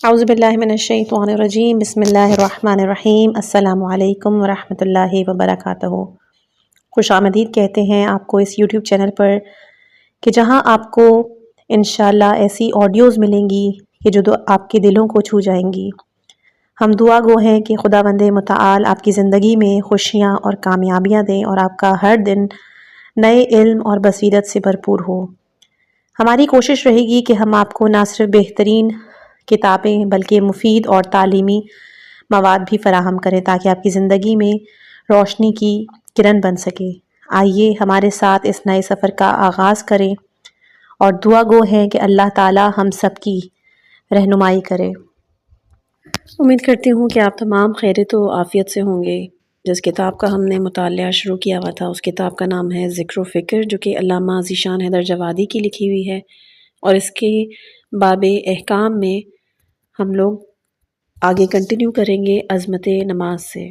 اعوذ باللہ من الشیطان الرجیم بسم اللہ الرحمن الرحیم السلام علیکم ورحمۃ اللہ وبرکاتہ۔ خوش آمدید کہتے ہیں آپ کو اس یوٹیوب چینل پر کہ جہاں آپ کو انشاءاللہ ایسی آڈیوز ملیں گی کہ جو آپ کے دلوں کو چھو جائیں گی۔ ہم دعا گو ہیں کہ خداوند متعال آپ کی زندگی میں خوشیاں اور کامیابیاں دیں اور آپ کا ہر دن نئے علم اور بصیرت سے بھرپور ہو۔ ہماری کوشش رہے گی کہ ہم آپ کو نہ صرف بہترین کتابیں بلکہ مفید اور تعلیمی مواد بھی فراہم کریں تاکہ آپ کی زندگی میں روشنی کی کرن بن سکے۔ آئیے ہمارے ساتھ اس نئے سفر کا آغاز کریں اور دعا گو ہیں کہ اللہ تعالی ہم سب کی رہنمائی کرے۔ امید کرتی ہوں کہ آپ تمام خیریت و عافیت سے ہوں گے۔ جس کتاب کا ہم نے مطالعہ شروع کیا ہوا تھا اس کتاب کا نام ہے ذکر و فکر، جو کہ علامہ ذیشان حیدر جوادی کی لکھی ہوئی ہے، اور اس کے باب احکام میں ہم لوگ آگے کنٹینیو کریں گے عظمت نماز سے۔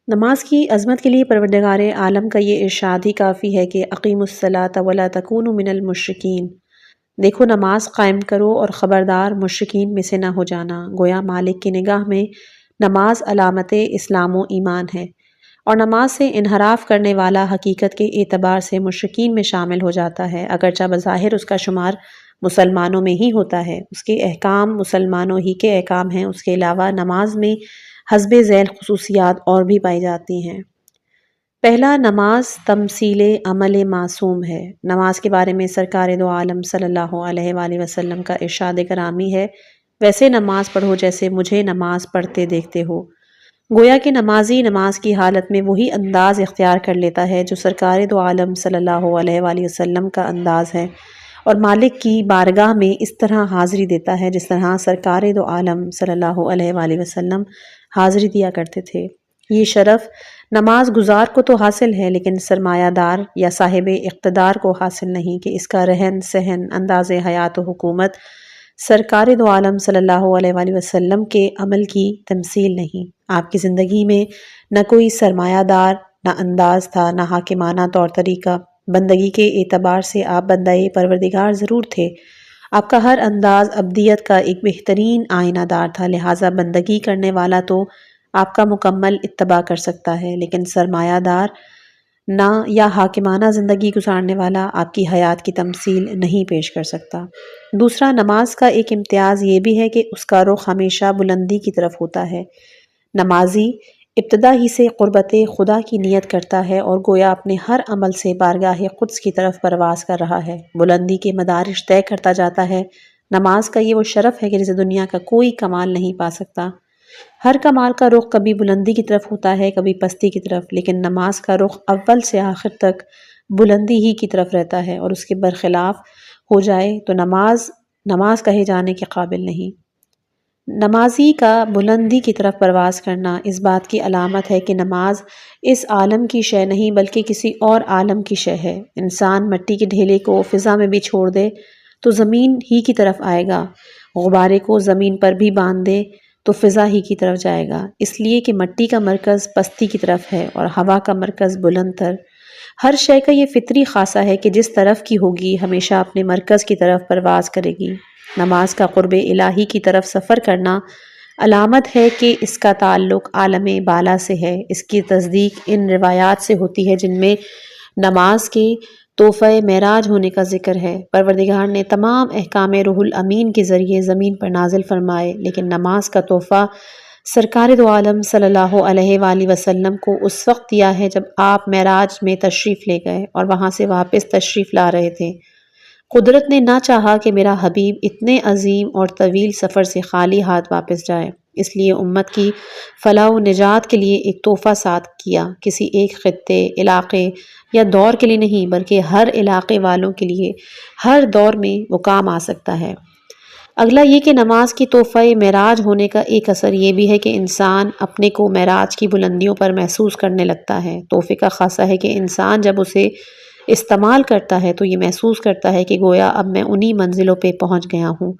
نماز کی عظمت کے لیے پروردگار عالم کا یہ ارشاد ہی کافی ہے کہ اقیموا الصلاۃ ولا تکونوا من المشرکین، دیکھو نماز قائم کرو اور خبردار مشرکین میں سے نہ ہو جانا۔ گویا مالک کی نگاہ میں نماز علامت اسلام و ایمان ہے، اور نماز سے انحراف کرنے والا حقیقت کے اعتبار سے مشرکین میں شامل ہو جاتا ہے، اگرچہ بظاہر اس کا شمار مسلمانوں میں ہی ہوتا ہے۔ اس کے احکام مسلمانوں ہی کے احکام ہیں، اس کے علاوہ نماز میں حسب ذیل خصوصیات اور بھی پائی جاتی ہیں۔ پہلا، نماز تمثیل عمل معصوم ہے۔ نماز کے بارے میں سرکار دو عالم صلی اللہ علیہ وآلہ وسلم کا ارشاد گرامی ہے، ویسے نماز پڑھو جیسے مجھے نماز پڑھتے دیکھتے ہو۔ گویا کہ نمازی نماز کی حالت میں وہی انداز اختیار کر لیتا ہے جو سرکار دو عالم صلی اللہ علیہ وآلہ وسلم کا انداز ہے، اور مالک کی بارگاہ میں اس طرح حاضری دیتا ہے جس طرح سرکار دو عالم صلی اللہ علیہ وآلہ وسلم حاضری دیا کرتے تھے۔ یہ شرف نماز گزار کو تو حاصل ہے، لیکن سرمایہ دار یا صاحب اقتدار کو حاصل نہیں کہ اس کا رہن سہن، انداز حیات و حکومت سرکار دو عالم صلی اللہ علیہ وآلہ وسلم کے عمل کی تمثیل نہیں۔ آپ کی زندگی میں نہ کوئی سرمایہ دار، نہ انداز تھا، نہ حاکمانہ طور طریقہ۔ بندگی کے اعتبار سے آپ بندہ پروردگار ضرور تھے، آپ کا ہر انداز ابدیت کا ایک بہترین آئینہ دار تھا، لہٰذا بندگی کرنے والا تو آپ کا مکمل اتباع کر سکتا ہے، لیکن سرمایہ دار نہ یا حاکمانہ زندگی گزارنے والا آپ کی حیات کی تمثیل نہیں پیش کر سکتا۔ دوسرا، نماز کا ایک امتیاز یہ بھی ہے کہ اس کا رخ ہمیشہ بلندی کی طرف ہوتا ہے۔ نمازی ابتدا ہی سے قربت خدا کی نیت کرتا ہے اور گویا اپنے ہر عمل سے بارگاہ قدس کی طرف پرواز کر رہا ہے، بلندی کے مدارج طے کرتا جاتا ہے۔ نماز کا یہ وہ شرف ہے کہ جسے دنیا کا کوئی کمال نہیں پا سکتا۔ ہر کمال کا رخ کبھی بلندی کی طرف ہوتا ہے، کبھی پستی کی طرف، لیکن نماز کا رخ اول سے آخر تک بلندی ہی کی طرف رہتا ہے، اور اس کے برخلاف ہو جائے تو نماز کہے جانے کے قابل نہیں۔ نمازی کا بلندی کی طرف پرواز کرنا اس بات کی علامت ہے کہ نماز اس عالم کی شے نہیں بلکہ کسی اور عالم کی شے ہے۔ انسان مٹی کے ڈھیلے کو فضا میں بھی چھوڑ دے تو زمین ہی کی طرف آئے گا، غبارے کو زمین پر بھی باندھ دے تو فضا ہی کی طرف جائے گا، اس لیے کہ مٹی کا مرکز پستی کی طرف ہے اور ہوا کا مرکز بلند تر۔ ہر شے کا یہ فطری خاصہ ہے کہ جس طرف کی ہوگی ہمیشہ اپنے مرکز کی طرف پرواز کرے گی۔ نماز کا قرب الہی کی طرف سفر کرنا علامت ہے کہ اس کا تعلق عالم بالا سے ہے۔ اس کی تصدیق ان روایات سے ہوتی ہے جن میں نماز کے تحفہ معراج ہونے کا ذکر ہے۔ پروردگار نے تمام احکام روح الامین کے ذریعے زمین پر نازل فرمائے، لیکن نماز کا تحفہ سرکار دو عالم صلی اللہ علیہ وآلہ وسلم کو اس وقت دیا ہے جب آپ معراج میں تشریف لے گئے اور وہاں سے واپس تشریف لا رہے تھے۔ قدرت نے نہ چاہا کہ میرا حبیب اتنے عظیم اور طویل سفر سے خالی ہاتھ واپس جائے، اس لیے امت کی فلاح و نجات کے لیے ایک تحفہ ساتھ کیا، کسی ایک خطے، علاقے یا دور کے لیے نہیں بلکہ ہر علاقے والوں کے لیے ہر دور میں وہ کام آ سکتا ہے۔ اگلا یہ کہ نماز کی تحفہ معراج ہونے کا ایک اثر یہ بھی ہے کہ انسان اپنے کو معراج کی بلندیوں پر محسوس کرنے لگتا ہے۔ تحفے کا خاصہ ہے کہ انسان جب اسے استعمال کرتا ہے تو یہ محسوس کرتا ہے کہ گویا اب میں انہی منزلوں پہ پہنچ گیا ہوں۔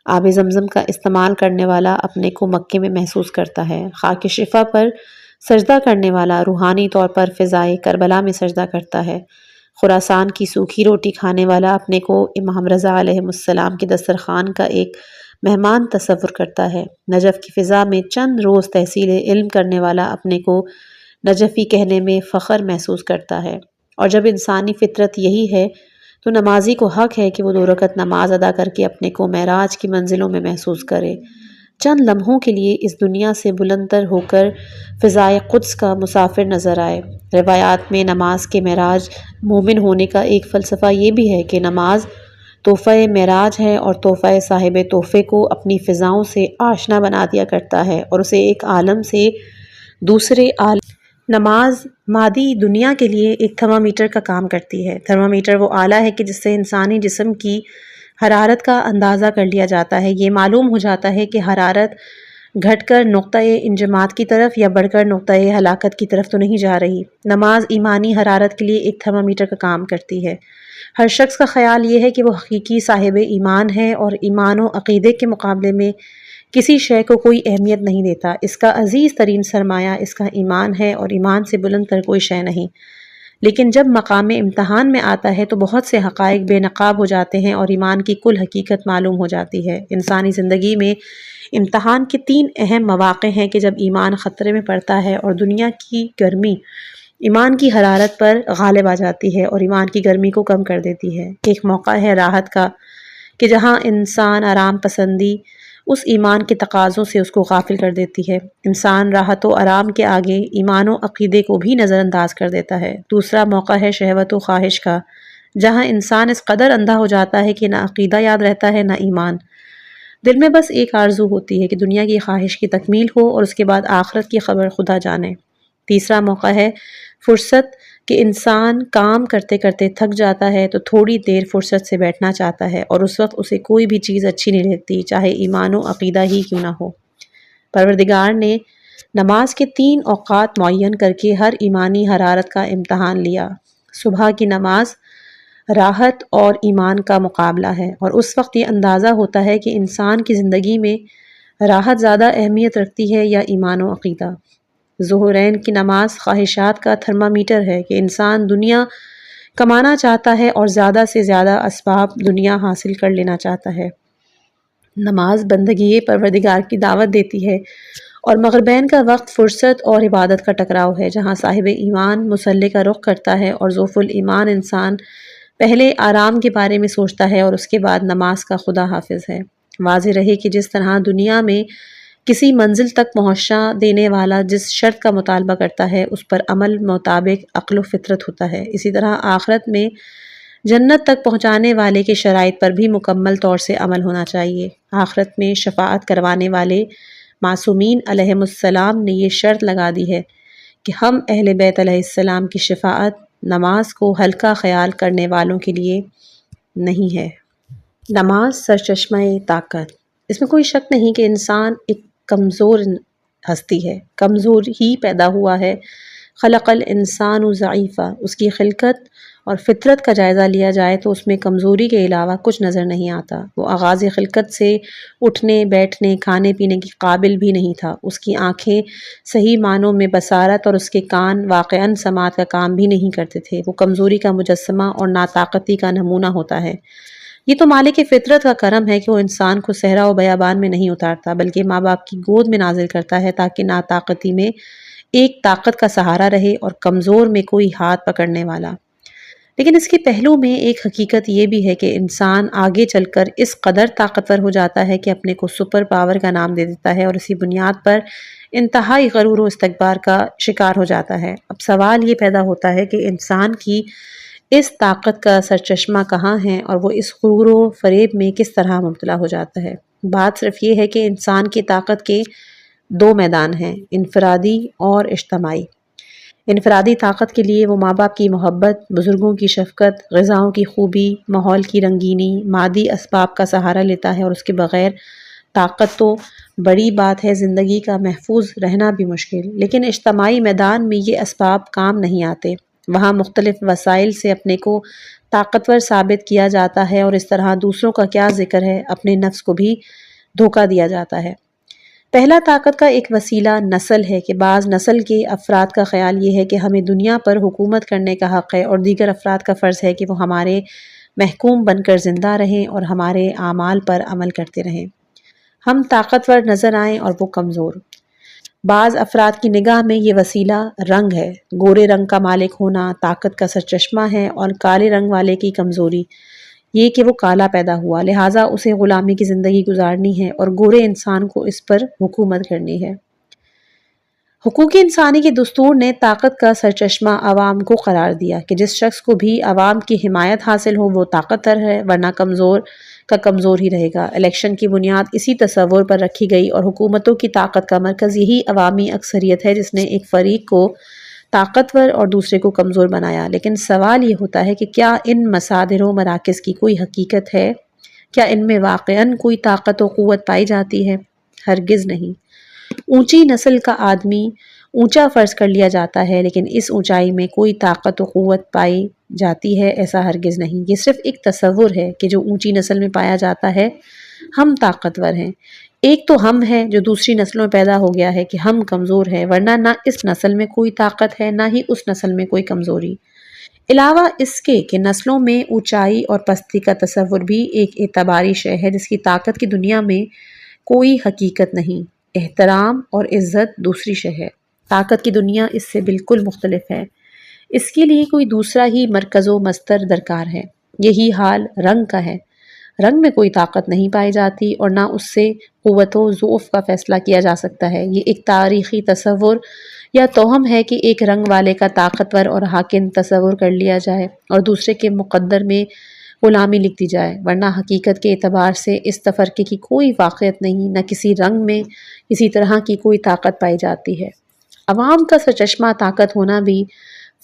آب زمزم کا استعمال کرنے والا اپنے کو مکے میں محسوس کرتا ہے، خاک شفا پر سجدہ کرنے والا روحانی طور پر فضائے کربلا میں سجدہ کرتا ہے، خراسان کی سوکھی روٹی کھانے والا اپنے کو امام رضا علیہ السلام کے دسترخوان کا ایک مہمان تصور کرتا ہے۔ نجف کی فضا میں چند روز تحصیل علم کرنے والا اپنے کو نجفی کہنے میں فخر محسوس کرتا ہے، اور جب انسانی فطرت یہی ہے تو نمازی کو حق ہے کہ وہ 2 رکعت نماز ادا کر کے اپنے کو معراج کی منزلوں میں محسوس کرے، چند لمحوں کے لیے اس دنیا سے بلند تر ہو کر فضائے قدس کا مسافر نظر آئے۔ روایات میں نماز کے معراج مومن ہونے کا ایک فلسفہ یہ بھی ہے کہ نماز تحفہ معراج ہے، اور تحفہ صاحب تحفے کو اپنی فضاؤں سے آشنا بنا دیا کرتا ہے اور اسے ایک عالم سے دوسرے عالم۔ نماز مادی دنیا کے لیے ایک تھرمامیٹر کا کام کرتی ہے۔ تھرمامیٹر وہ آلہ ہے کہ جس سے انسانی جسم کی حرارت کا اندازہ کر لیا جاتا ہے۔ یہ معلوم ہو جاتا ہے کہ حرارت گھٹ کر نقطۂ انجماد کی طرف یا بڑھ کر نقطۂ ہلاکت کی طرف تو نہیں جا رہی۔ نماز ایمانی حرارت کے لیے ایک تھرمامیٹر کا کام کرتی ہے۔ ہر شخص کا خیال یہ ہے کہ وہ حقیقی صاحب ایمان ہے اور ایمان و عقیدے کے مقابلے میں کسی شے کو کوئی اہمیت نہیں دیتا۔ اس کا عزیز ترین سرمایہ اس کا ایمان ہے اور ایمان سے بلند تر کوئی شے نہیں۔ لیکن جب مقام امتحان میں آتا ہے تو بہت سے حقائق بے نقاب ہو جاتے ہیں اور ایمان کی کل حقیقت معلوم ہو جاتی ہے۔ انسانی زندگی میں امتحان کے 3 اہم مواقع ہیں کہ جب ایمان خطرے میں پڑتا ہے اور دنیا کی گرمی ایمان کی حرارت پر غالب آ جاتی ہے اور ایمان کی گرمی کو کم کر دیتی ہے۔ ایک موقع ہے راحت کا کہ جہاں انسان آرام پسندی اس ایمان کے تقاضوں سے اس کو غافل کر دیتی ہے۔ انسان راحت و آرام کے آگے ایمان و عقیدے کو بھی نظر انداز کر دیتا ہے۔ دوسرا موقع ہے شہوت و خواہش کا، جہاں انسان اس قدر اندھا ہو جاتا ہے کہ نہ عقیدہ یاد رہتا ہے نہ ایمان۔ دل میں بس ایک آرزو ہوتی ہے کہ دنیا کی خواہش کی تکمیل ہو اور اس کے بعد آخرت کی خبر خدا جانے۔ تیسرا موقع ہے فرصت، کہ انسان کام کرتے کرتے تھک جاتا ہے تو تھوڑی دیر فرصت سے بیٹھنا چاہتا ہے، اور اس وقت اسے کوئی بھی چیز اچھی نہیں لگتی، چاہے ایمان و عقیدہ ہی کیوں نہ ہو۔ پروردگار نے نماز کے 3 اوقات معین کر کے ہر ایمانی حرارت کا امتحان لیا۔ صبح کی نماز راحت اور ایمان کا مقابلہ ہے، اور اس وقت یہ اندازہ ہوتا ہے کہ انسان کی زندگی میں راحت زیادہ اہمیت رکھتی ہے یا ایمان و عقیدہ۔ ظہرین کی نماز خواہشات کا تھرمامیٹر ہے کہ انسان دنیا کمانا چاہتا ہے اور زیادہ سے زیادہ اسباب دنیا حاصل کر لینا چاہتا ہے۔ نماز بندگی پروردگار کی دعوت دیتی ہے، اور مغربین کا وقت فرصت اور عبادت کا ٹکراؤ ہے، جہاں صاحب ایمان مصلی کا رخ کرتا ہے اور ذوف الایمان انسان پہلے آرام کے بارے میں سوچتا ہے اور اس کے بعد نماز کا خدا حافظ ہے۔ واضح رہے کہ جس طرح دنیا میں کسی منزل تک پہنچا دینے والا جس شرط کا مطالبہ کرتا ہے اس پر عمل مطابق عقل و فطرت ہوتا ہے، اسی طرح آخرت میں جنت تک پہنچانے والے کے شرائط پر بھی مکمل طور سے عمل ہونا چاہیے۔ آخرت میں شفاعت کروانے والے معصومین علیہم السلام نے یہ شرط لگا دی ہے کہ ہم اہل بیت علیہ السلام کی شفاعت نماز کو ہلکا خیال کرنے والوں کے لیے نہیں ہے۔ نماز سرچشمہ طاقت۔ اس میں کوئی شک نہیں کہ انسان ایک کمزور ہستی ہے، کمزور ہی پیدا ہوا ہے۔ خلق الانسان ضعیفا، اس کی خلقت اور فطرت کا جائزہ لیا جائے تو اس میں کمزوری کے علاوہ کچھ نظر نہیں آتا۔ وہ آغاز خلقت سے اٹھنے بیٹھنے کھانے پینے کی قابل بھی نہیں تھا۔ اس کی آنکھیں صحیح معنوں میں بصارت اور اس کے کان واقعاً سماعت کا کام بھی نہیں کرتے تھے۔ وہ کمزوری کا مجسمہ اور ناطاقتی کا نمونہ ہوتا ہے۔ یہ تو مالک فطرت کا کرم ہے کہ وہ انسان کو صحرا و بیابان میں نہیں اتارتا، بلکہ ماں باپ کی گود میں نازل کرتا ہے تاکہ ناطاقتی میں ایک طاقت کا سہارا رہے اور کمزور میں کوئی ہاتھ پکڑنے والا۔ لیکن اس کے پہلو میں ایک حقیقت یہ بھی ہے کہ انسان آگے چل کر اس قدر طاقتور ہو جاتا ہے کہ اپنے کو سپر پاور کا نام دے دیتا ہے اور اسی بنیاد پر انتہائی غرور و استکبار کا شکار ہو جاتا ہے۔ اب سوال یہ پیدا ہوتا ہے کہ انسان کی اس طاقت کا سرچشمہ کہاں ہے اور وہ اس غرور و فریب میں کس طرح مبتلا ہو جاتا ہے؟ بات صرف یہ ہے کہ انسان کی طاقت کے 2 میدان ہیں، انفرادی اور اجتماعی۔ انفرادی طاقت کے لیے وہ ماں باپ کی محبت، بزرگوں کی شفقت، غذاؤں کی خوبی، ماحول کی رنگینی، مادی اسباب کا سہارا لیتا ہے، اور اس کے بغیر طاقت تو بڑی بات ہے، زندگی کا محفوظ رہنا بھی مشکل۔ لیکن اجتماعی میدان میں یہ اسباب کام نہیں آتے۔ وہاں مختلف وسائل سے اپنے کو طاقتور ثابت کیا جاتا ہے، اور اس طرح دوسروں کا کیا ذکر ہے، اپنے نفس کو بھی دھوکہ دیا جاتا ہے۔ پہلا طاقت کا ایک وسیلہ نسل ہے کہ بعض نسل کے افراد کا خیال یہ ہے کہ ہمیں دنیا پر حکومت کرنے کا حق ہے، اور دیگر افراد کا فرض ہے کہ وہ ہمارے محکوم بن کر زندہ رہیں اور ہمارے اعمال پر عمل کرتے رہیں۔ ہم طاقتور نظر آئیں اور وہ کمزور۔ بعض افراد کی نگاہ میں یہ وسیلہ رنگ ہے، گورے رنگ کا مالک ہونا طاقت کا سرچشمہ ہے، اور کالے رنگ والے کی کمزوری یہ کہ وہ کالا پیدا ہوا، لہٰذا اسے غلامی کی زندگی گزارنی ہے اور گورے انسان کو اس پر حکومت کرنی ہے۔ حقوق انسانی کے دستور نے طاقت کا سرچشمہ عوام کو قرار دیا کہ جس شخص کو بھی عوام کی حمایت حاصل ہو وہ طاقتور ہے، ورنہ کمزور کا کمزور ہی رہے گا۔ الیکشن کی بنیاد اسی تصور پر رکھی گئی اور حکومتوں کی طاقت کا مرکز یہی عوامی اکثریت ہے جس نے ایک فریق کو طاقتور اور دوسرے کو کمزور بنایا۔ لیکن سوال یہ ہوتا ہے کہ کیا ان مصادر و مراکز کی کوئی حقیقت ہے؟ کیا ان میں واقعاً کوئی طاقت و قوت پائی جاتی ہے؟ ہرگز نہیں۔ اونچی نسل کا آدمی اونچا فرض کر لیا جاتا ہے، لیکن اس اونچائی میں کوئی طاقت و قوت پائی جاتی ہے ایسا ہرگز نہیں۔ یہ صرف ایک تصور ہے کہ جو اونچی نسل میں پایا جاتا ہے ہم طاقتور ہیں۔ ایک تو ہم ہے جو دوسری نسلوں میں پیدا ہو گیا ہے کہ ہم کمزور ہیں، ورنہ نہ اس نسل میں کوئی طاقت ہے نہ ہی اس نسل میں کوئی کمزوری۔ علاوہ اس کے کہ نسلوں میں اونچائی اور پستی کا تصور بھی ایک اعتباری شے ہے جس کی طاقت کی دنیا میں کوئی حقیقت نہیں۔ احترام اور عزت دوسری شے ہے، طاقت کی دنیا اس سے بالکل مختلف ہے۔ اس کے لیے کوئی دوسرا ہی مرکز و مصدر درکار ہے۔ یہی حال رنگ کا ہے۔ رنگ میں کوئی طاقت نہیں پائی جاتی اور نہ اس سے قوت و ضعف کا فیصلہ کیا جا سکتا ہے۔ یہ ایک تاریخی تصور یا توہم ہے کہ ایک رنگ والے کا طاقتور اور حاکم تصور کر لیا جائے اور دوسرے کے مقدر میں غلامی لکھ دی جائے، ورنہ حقیقت کے اعتبار سے اس تفرقے کی کوئی واقعیت نہیں، نہ کسی رنگ میں کسی طرح کی کوئی طاقت پائی جاتی ہے۔ عوام کا سرچشمہ طاقت ہونا بھی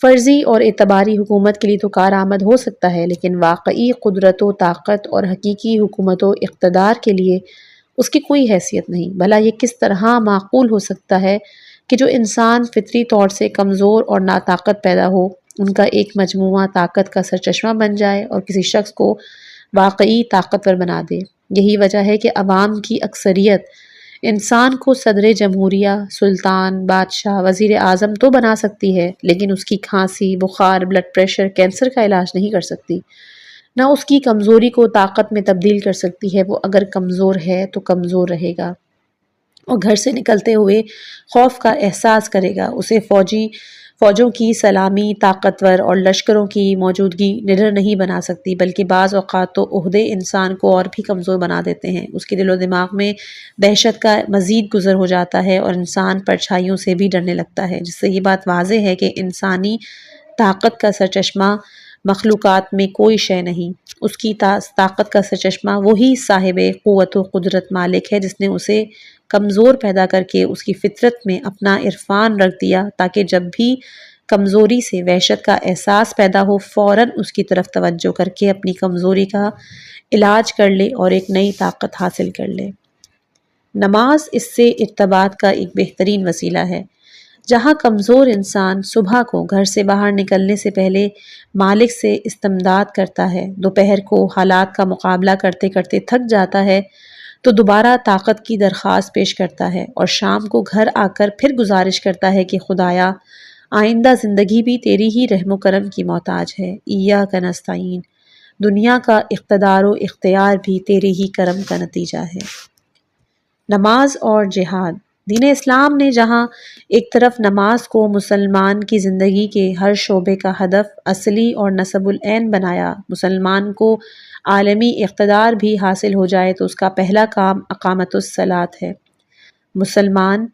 فرضی اور اعتباری حکومت کے لیے تو کارآمد ہو سکتا ہے، لیکن واقعی قدرت و طاقت اور حقیقی حکومت و اقتدار کے لیے اس کی کوئی حیثیت نہیں۔ بھلا یہ کس طرح معقول ہو سکتا ہے کہ جو انسان فطری طور سے کمزور اور ناطاقت پیدا ہو ان کا ایک مجموعہ طاقت کا سرچشمہ بن جائے اور کسی شخص کو واقعی طاقتور بنا دے؟ یہی وجہ ہے کہ عوام کی اکثریت انسان کو صدر جمہوریہ، سلطان، بادشاہ، وزیر اعظم تو بنا سکتی ہے، لیکن اس کی کھانسی، بخار، بلڈ پریشر، کینسر کا علاج نہیں کر سکتی، نہ اس کی کمزوری کو طاقت میں تبدیل کر سکتی ہے۔ وہ اگر کمزور ہے تو کمزور رہے گا اور گھر سے نکلتے ہوئے خوف کا احساس کرے گا۔ اسے فوجوں کی سلامی، طاقتور اور لشکروں کی موجودگی نڈر نہیں بنا سکتی، بلکہ بعض اوقات تو عہدے انسان کو اور بھی کمزور بنا دیتے ہیں۔ اس کے دل و دماغ میں دہشت کا مزید گزر ہو جاتا ہے اور انسان پرچھائیوں سے بھی ڈرنے لگتا ہے، جس سے یہ بات واضح ہے کہ انسانی طاقت کا سرچشمہ مخلوقات میں کوئی شے نہیں۔ اس کی طاقت کا سرچشمہ وہی صاحب قوت و قدرت مالک ہے جس نے اسے کمزور پیدا کر کے اس کی فطرت میں اپنا عرفان رکھ دیا تاکہ جب بھی کمزوری سے وحشت کا احساس پیدا ہو فوراً اس کی طرف توجہ کر کے اپنی کمزوری کا علاج کر لے اور ایک نئی طاقت حاصل کر لے۔ نماز اس سے ارتباط کا ایک بہترین وسیلہ ہے۔ جہاں کمزور انسان صبح کو گھر سے باہر نکلنے سے پہلے مالک سے استمداد کرتا ہے، دوپہر کو حالات کا مقابلہ کرتے کرتے تھک جاتا ہے تو دوبارہ طاقت کی درخواست پیش کرتا ہے، اور شام کو گھر آ کر پھر گزارش کرتا ہے کہ خدایا آئندہ زندگی بھی تیری ہی رحم و کرم کی محتاج ہے، ایاک نستعین، دنیا کا اقتدار و اختیار بھی تیرے ہی کرم کا نتیجہ ہے۔ نماز اور جہاد۔ دین اسلام نے جہاں ایک طرف نماز کو مسلمان کی زندگی کے ہر شعبے کا ہدف اصلی اور نصب العین بنایا، مسلمان کو عالمی اقتدار بھی حاصل ہو جائے تو اس کا پہلا کام اقامت الصلاۃ ہے۔ مسلمان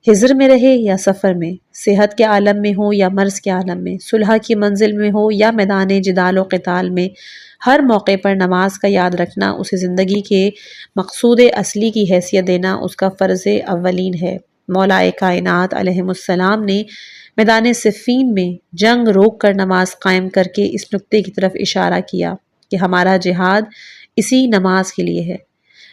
حضر میں رہے یا سفر میں، صحت کے عالم میں ہو یا مرض کے عالم میں، صلح کی منزل میں ہو یا میدان جدال و قتال میں، ہر موقع پر نماز کا یاد رکھنا، اسے زندگی کے مقصود اصلی کی حیثیت دینا اس کا فرض اولین ہے۔ مولائے کائنات علیہ السلام نے میدان صفین میں جنگ روک کر نماز قائم کر کے اس نکتے کی طرف اشارہ کیا کہ ہمارا جہاد اسی نماز کے لیے ہے۔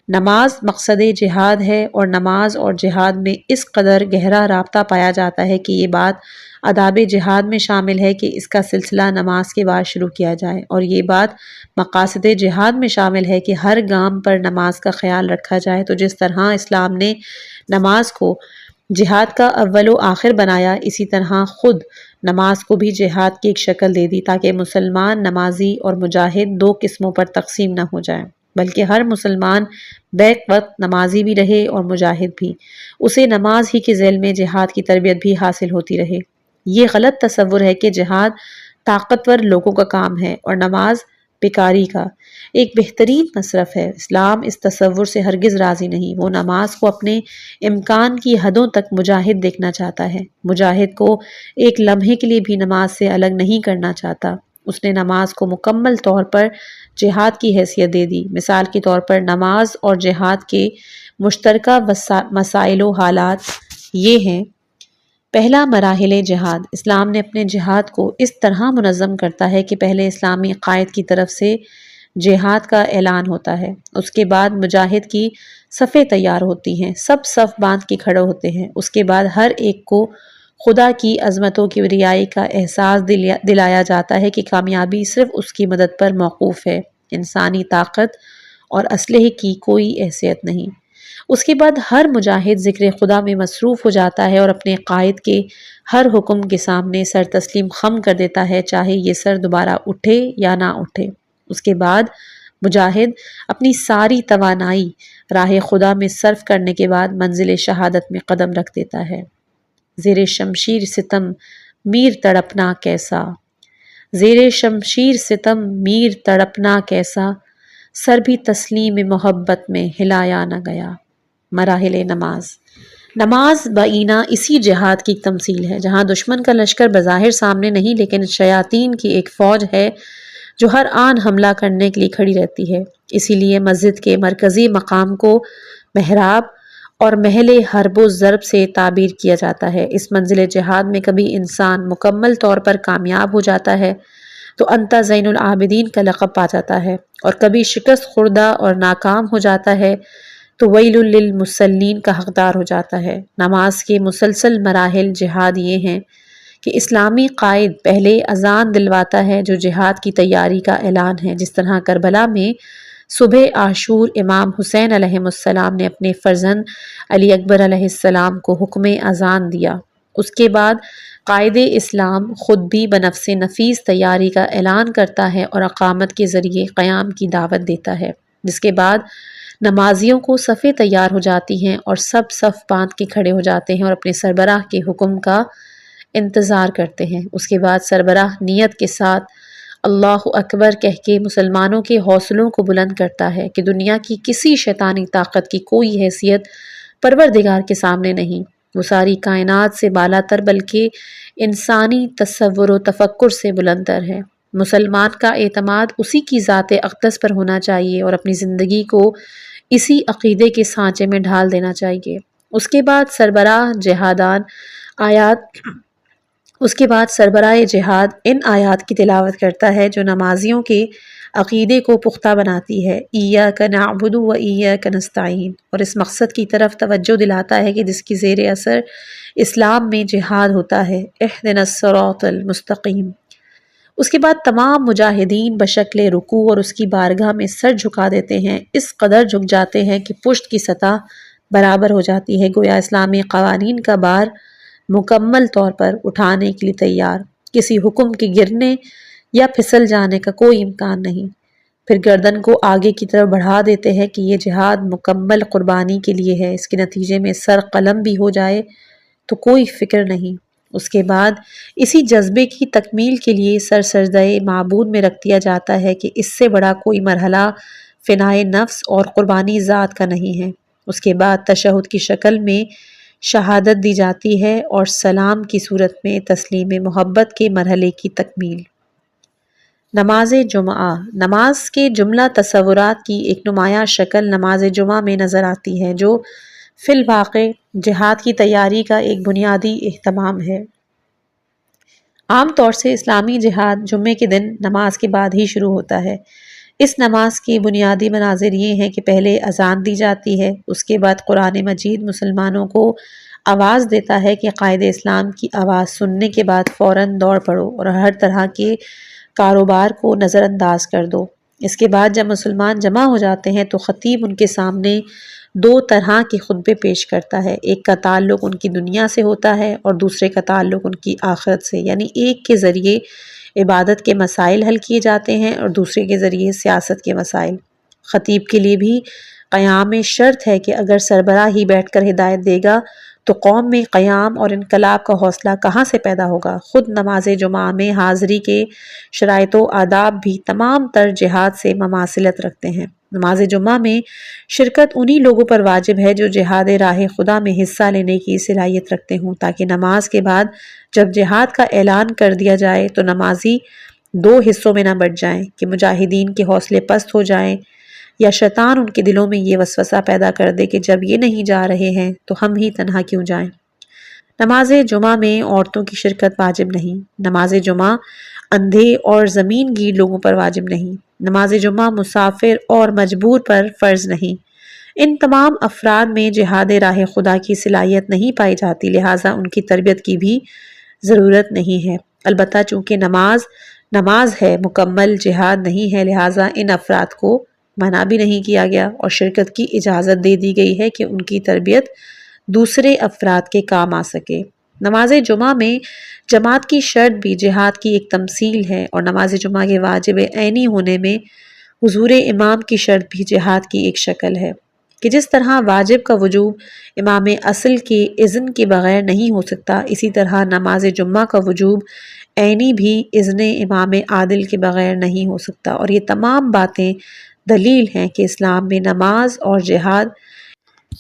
نماز مقصد جہاد ہے، اور نماز اور جہاد میں اس قدر گہرا رابطہ پایا جاتا ہے کہ یہ بات آداب جہاد میں شامل ہے کہ اس کا سلسلہ نماز کے بعد شروع کیا جائے، اور یہ بات مقاصد جہاد میں شامل ہے کہ ہر گام پر نماز کا خیال رکھا جائے۔ تو جس طرح اسلام نے نماز کو جہاد کا اول و آخر بنایا، اسی طرح خود نماز کو بھی جہاد کی ایک شکل دے دی تاکہ مسلمان نمازی اور مجاہد دو قسموں پر تقسیم نہ ہو جائیں۔ بلکہ ہر مسلمان بیک وقت نمازی بھی رہے اور مجاہد بھی، اسے نماز ہی کے ذیل میں جہاد کی تربیت بھی حاصل ہوتی رہے۔ یہ غلط تصور ہے کہ جہاد طاقتور لوگوں کا کام ہے اور نماز بیکاری کا ایک بہترین مصرف ہے۔ اسلام اس تصور سے ہرگز راضی نہیں، وہ نماز کو اپنے امکان کی حدوں تک مجاہد دیکھنا چاہتا ہے، مجاہد کو ایک لمحے کے لیے بھی نماز سے الگ نہیں کرنا چاہتا۔ اس نے نماز کو مکمل طور پر جہاد کی حیثیت دے دی۔ مثال کے طور پر نماز اور جہاد کے مشترکہ مسائل و حالات یہ ہیں۔ پہلا، مراحل جہاد۔ اسلام نے اپنے جہاد کو اس طرح منظم کرتا ہے کہ پہلے اسلامی قائد کی طرف سے جہاد کا اعلان ہوتا ہے، اس کے بعد مجاہد کی صفیں تیار ہوتی ہیں، سب صف باندھ کے کھڑے ہوتے ہیں، اس کے بعد ہر ایک کو خدا کی عظمتوں کی رعائی کا احساس دلایا جاتا ہے کہ کامیابی صرف اس کی مدد پر موقوف ہے، انسانی طاقت اور اسلحے کی کوئی حیثیت نہیں۔ اس کے بعد ہر مجاہد ذکر خدا میں مصروف ہو جاتا ہے اور اپنے قائد کے ہر حکم کے سامنے سر تسلیم خم کر دیتا ہے، چاہے یہ سر دوبارہ اٹھے یا نہ اٹھے۔ اس کے بعد مجاہد اپنی ساری توانائی راہ خدا میں صرف کرنے کے بعد منزل شہادت میں قدم رکھ دیتا ہے۔ زیر شمشیر ستم میر تڑپنا کیسا، زیر شمشیر ستم میر تڑپنا کیسا، سر بھی تسلیم محبت میں ہلایا نہ گیا۔ مراحل نماز۔ نماز بعینہ اسی جہاد کی تمثیل ہے، جہاں دشمن کا لشکر بظاہر سامنے نہیں لیکن شیاطین کی ایک فوج ہے جو ہر آن حملہ کرنے کے لیے کھڑی رہتی ہے۔ اسی لیے مسجد کے مرکزی مقام کو محراب اور محل حرب و ضرب سے تعبیر کیا جاتا ہے۔ اس منزل جہاد میں کبھی انسان مکمل طور پر کامیاب ہو جاتا ہے تو انت زین العابدین کا لقب پا جاتا ہے، اور کبھی شکست خوردہ اور ناکام ہو جاتا ہے تو ویل للمصلین کا حقدار ہو جاتا ہے۔ نماز کے مسلسل مراحل جہاد یہ ہیں کہ اسلامی قائد پہلے اذان دلواتا ہے جو جہاد کی تیاری کا اعلان ہے، جس طرح کربلا میں صبح عاشور امام حسین علیہ السلام نے اپنے فرزند علی اکبر علیہ السلام کو حکم اذان دیا۔ اس کے بعد قائد اسلام خود بھی بنفس نفیس تیاری کا اعلان کرتا ہے اور اقامت کے ذریعے قیام کی دعوت دیتا ہے، جس کے بعد نمازیوں کو صفیں تیار ہو جاتی ہیں اور سب صف باندھ کے کھڑے ہو جاتے ہیں اور اپنے سربراہ کے حکم کا انتظار کرتے ہیں۔ اس کے بعد سربراہ نیت کے ساتھ اللہ اکبر کہہ کے مسلمانوں کے حوصلوں کو بلند کرتا ہے کہ دنیا کی کسی شیطانی طاقت کی کوئی حیثیت پروردگار کے سامنے نہیں، وہ ساری کائنات سے بالا تر بلکہ انسانی تصور و تفکر سے بلند تر ہے۔ مسلمان کا اعتماد اسی کی ذات اقدس پر ہونا چاہیے اور اپنی زندگی کو اسی عقیدے کے سانچے میں ڈھال دینا چاہیے۔ اس کے بعد سربراہ جہاد ان آیات کی تلاوت کرتا ہے جو نمازیوں کے عقیدے کو پختہ بناتی ہے، ایاک نعبد و ایاک نستعین، اور اس مقصد کی طرف توجہ دلاتا ہے کہ جس کی زیر اثر اسلام میں جہاد ہوتا ہے، اہدنا الصراط المستقیم۔ اس کے بعد تمام مجاہدین بشکل رکوع اور اس کی بارگاہ میں سر جھکا دیتے ہیں، اس قدر جھک جاتے ہیں کہ پشت کی سطح برابر ہو جاتی ہے، گویا اسلامی قوانین کا بار مکمل طور پر اٹھانے کے لیے تیار، کسی حکم کے گرنے یا پھسل جانے کا کوئی امکان نہیں۔ پھر گردن کو آگے کی طرف بڑھا دیتے ہیں کہ یہ جہاد مکمل قربانی کے لیے ہے، اس کے نتیجے میں سر قلم بھی ہو جائے تو کوئی فکر نہیں۔ اس کے بعد اسی جذبے کی تکمیل کے لیے سر سجدہ معبود میں رکھ دیا جاتا ہے کہ اس سے بڑا کوئی مرحلہ فنائے نفس اور قربانی ذات کا نہیں ہے۔ اس کے بعد تشہد کی شکل میں شہادت دی جاتی ہے اور سلام کی صورت میں تسلیم محبت کے مرحلے کی تکمیل۔ نماز جمعہ۔ نماز کے جملہ تصورات کی ایک نمایاں شکل نماز جمعہ میں نظر آتی ہے، جو فی الواقع جہاد کی تیاری کا ایک بنیادی اہتمام ہے۔ عام طور سے اسلامی جہاد جمعے کے دن نماز کے بعد ہی شروع ہوتا ہے۔ اس نماز کی بنیادی مناظر یہ ہیں کہ پہلے اذان دی جاتی ہے، اس کے بعد قرآن مجید مسلمانوں کو آواز دیتا ہے کہ قائد اسلام کی آواز سننے کے بعد فوراً دوڑ پڑو اور ہر طرح کے کاروبار کو نظر انداز کر دو۔ اس کے بعد جب مسلمان جمع ہو جاتے ہیں تو خطیب ان کے سامنے دو طرح کے خطبے پیش کرتا ہے، ایک کا تعلق ان کی دنیا سے ہوتا ہے اور دوسرے کا تعلق ان کی آخرت سے، یعنی ایک کے ذریعے عبادت کے مسائل حل کیے جاتے ہیں اور دوسرے کے ذریعے سیاست کے مسائل۔ خطیب کے لیے بھی قیام میں شرط ہے کہ اگر سربراہ ہی بیٹھ کر ہدایت دے گا تو قوم میں قیام اور انقلاب کا حوصلہ کہاں سے پیدا ہوگا؟ خود نماز جمعہ میں حاضری کے شرائط و آداب بھی تمام تر جہاد سے مماثلت رکھتے ہیں۔ نماز جمعہ میں شرکت انہی لوگوں پر واجب ہے جو جہاد راہ خدا میں حصہ لینے کی صلاحیت رکھتے ہوں، تاکہ نماز کے بعد جب جہاد کا اعلان کر دیا جائے تو نمازی دو حصوں میں نہ بٹ جائیں کہ مجاہدین کے حوصلے پست ہو جائیں یا شیطان ان کے دلوں میں یہ وسوسہ پیدا کر دے کہ جب یہ نہیں جا رہے ہیں تو ہم ہی تنہا کیوں جائیں۔ نماز جمعہ میں عورتوں کی شرکت واجب نہیں۔ نماز جمعہ اندھے اور زمین گیر لوگوں پر واجب نہیں۔ نماز جمعہ مسافر اور مجبور پر فرض نہیں۔ ان تمام افراد میں جہاد راہ خدا کی صلاحیت نہیں پائی جاتی، لہٰذا ان کی تربیت کی بھی ضرورت نہیں ہے۔ البتہ چونکہ نماز ہے، مکمل جہاد نہیں ہے، لہٰذا ان افراد کو منع بھی نہیں کیا گیا اور شرکت کی اجازت دے دی گئی ہے کہ ان کی تربیت دوسرے افراد کے کام آ سکے۔ نماز جمعہ میں جماعت کی شرط بھی جہاد کی ایک تمثیل ہے اور نماز جمعہ کے واجب عینی ہونے میں حضور امام کی شرط بھی جہاد کی ایک شکل ہے کہ جس طرح واجب کا وجوب امام اصل کے اذن کے بغیر نہیں ہو سکتا، اسی طرح نماز جمعہ کا وجوب عینی بھی اذن امام عادل کے بغیر نہیں ہو سکتا، اور یہ تمام باتیں دلیل ہیں کہ اسلام میں نماز اور جہاد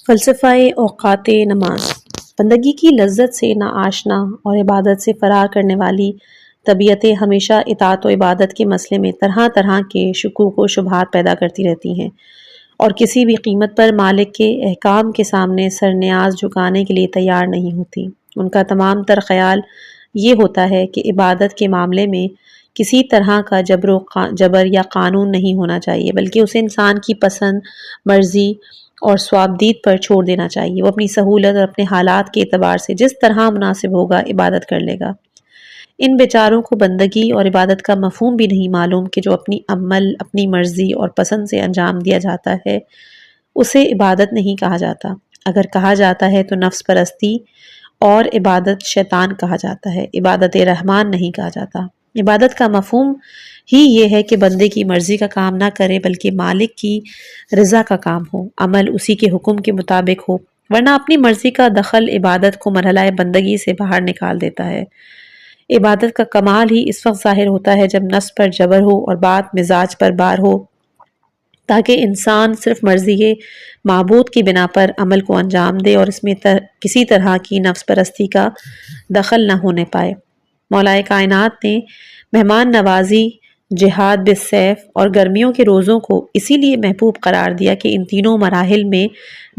فلسفہ اوقات نماز بندگی کی لذت سے نا آشنا اور عبادت سے فرار کرنے والی طبیعتیں ہمیشہ اطاعت و عبادت کے مسئلے میں طرح طرح کے شکوک و شبہات پیدا کرتی رہتی ہیں اور کسی بھی قیمت پر مالک کے احکام کے سامنے سر نیاز جھکانے کے لیے تیار نہیں ہوتی۔ ان کا تمام تر خیال یہ ہوتا ہے کہ عبادت کے معاملے میں کسی طرح کا جبر یا قانون نہیں ہونا چاہیے، بلکہ اسے انسان کی پسند، مرضی اور ثوابدید پر چھوڑ دینا چاہیے۔ وہ اپنی سہولت اور اپنے حالات کے اعتبار سے جس طرح مناسب ہوگا عبادت کر لے گا۔ ان بیچاروں کو بندگی اور عبادت کا مفہوم بھی نہیں معلوم کہ جو اپنی عمل اپنی مرضی اور پسند سے انجام دیا جاتا ہے اسے عبادت نہیں کہا جاتا۔ اگر کہا جاتا ہے تو نفس پرستی اور عبادت شیطان کہا جاتا ہے، عبادت رحمان نہیں کہا جاتا۔ عبادت کا مفہوم ہی یہ ہے کہ بندے کی مرضی کا کام نہ کرے بلکہ مالک کی رضا کا کام ہو، عمل اسی کے حکم کے مطابق ہو، ورنہ اپنی مرضی کا دخل عبادت کو مرحلہ بندگی سے باہر نکال دیتا ہے۔ عبادت کا کمال ہی اس وقت ظاہر ہوتا ہے جب نفس پر جبر ہو اور بات مزاج پر بار ہو، تاکہ انسان صرف مرضی معبود کی بنا پر عمل کو انجام دے اور اس میں کسی طرح کی نفس پرستی کا دخل نہ ہونے پائے۔ مولا کائنات نے مہمان نوازی، جہاد بالسیف اور گرمیوں کے روزوں کو اسی لیے محبوب قرار دیا کہ ان تینوں مراحل میں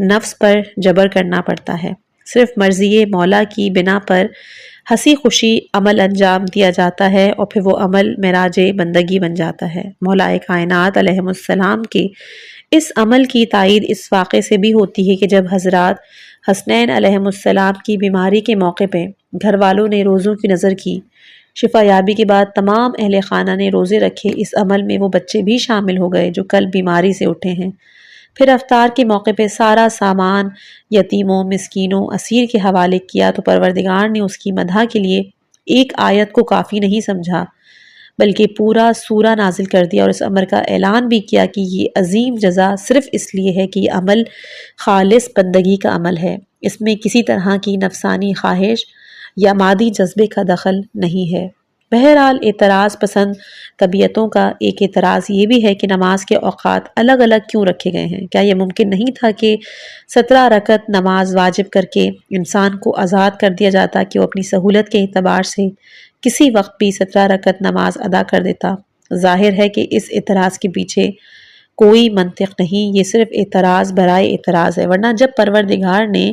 نفس پر جبر کرنا پڑتا ہے، صرف مرضی مولا کی بنا پر ہنسی خوشی عمل انجام دیا جاتا ہے اور پھر وہ عمل معراج بندگی بن جاتا ہے۔ مولا کائنات علیہ السلام کے اس عمل کی تائید اس واقعے سے بھی ہوتی ہے کہ جب حضرات حسنین علیہ السلام کی بیماری کے موقع پہ گھر والوں نے روزوں کی نظر کی، شفا یابی کے بعد تمام اہل خانہ نے روزے رکھے، اس عمل میں وہ بچے بھی شامل ہو گئے جو کل بیماری سے اٹھے ہیں۔ پھر افطار کے موقع پہ سارا سامان یتیموں، مسکینوں، اسیر کے حوالے کیا تو پروردگار نے اس کی مدح کے لیے ایک آیت کو کافی نہیں سمجھا بلکہ پورا سورہ نازل کر دیا اور اس امر کا اعلان بھی کیا کہ یہ عظیم جزا صرف اس لیے ہے کہ یہ عمل خالص بندگی کا عمل ہے، اس میں کسی طرح کی نفسانی خواہش یا مادی جذبے کا دخل نہیں ہے۔ بہرحال اعتراض پسند طبیعتوں کا ایک اعتراض یہ بھی ہے کہ نماز کے اوقات الگ الگ کیوں رکھے گئے ہیں؟ کیا یہ ممکن نہیں تھا کہ 17 رکعت نماز واجب کر کے انسان کو آزاد کر دیا جاتا کہ وہ اپنی سہولت کے اعتبار سے کسی وقت بھی 17 رکعت نماز ادا کر دیتا؟ ظاہر ہے کہ اس اعتراض کے پیچھے کوئی منطق نہیں، یہ صرف اعتراض برائے اعتراض ہے، ورنہ جب پروردگار نے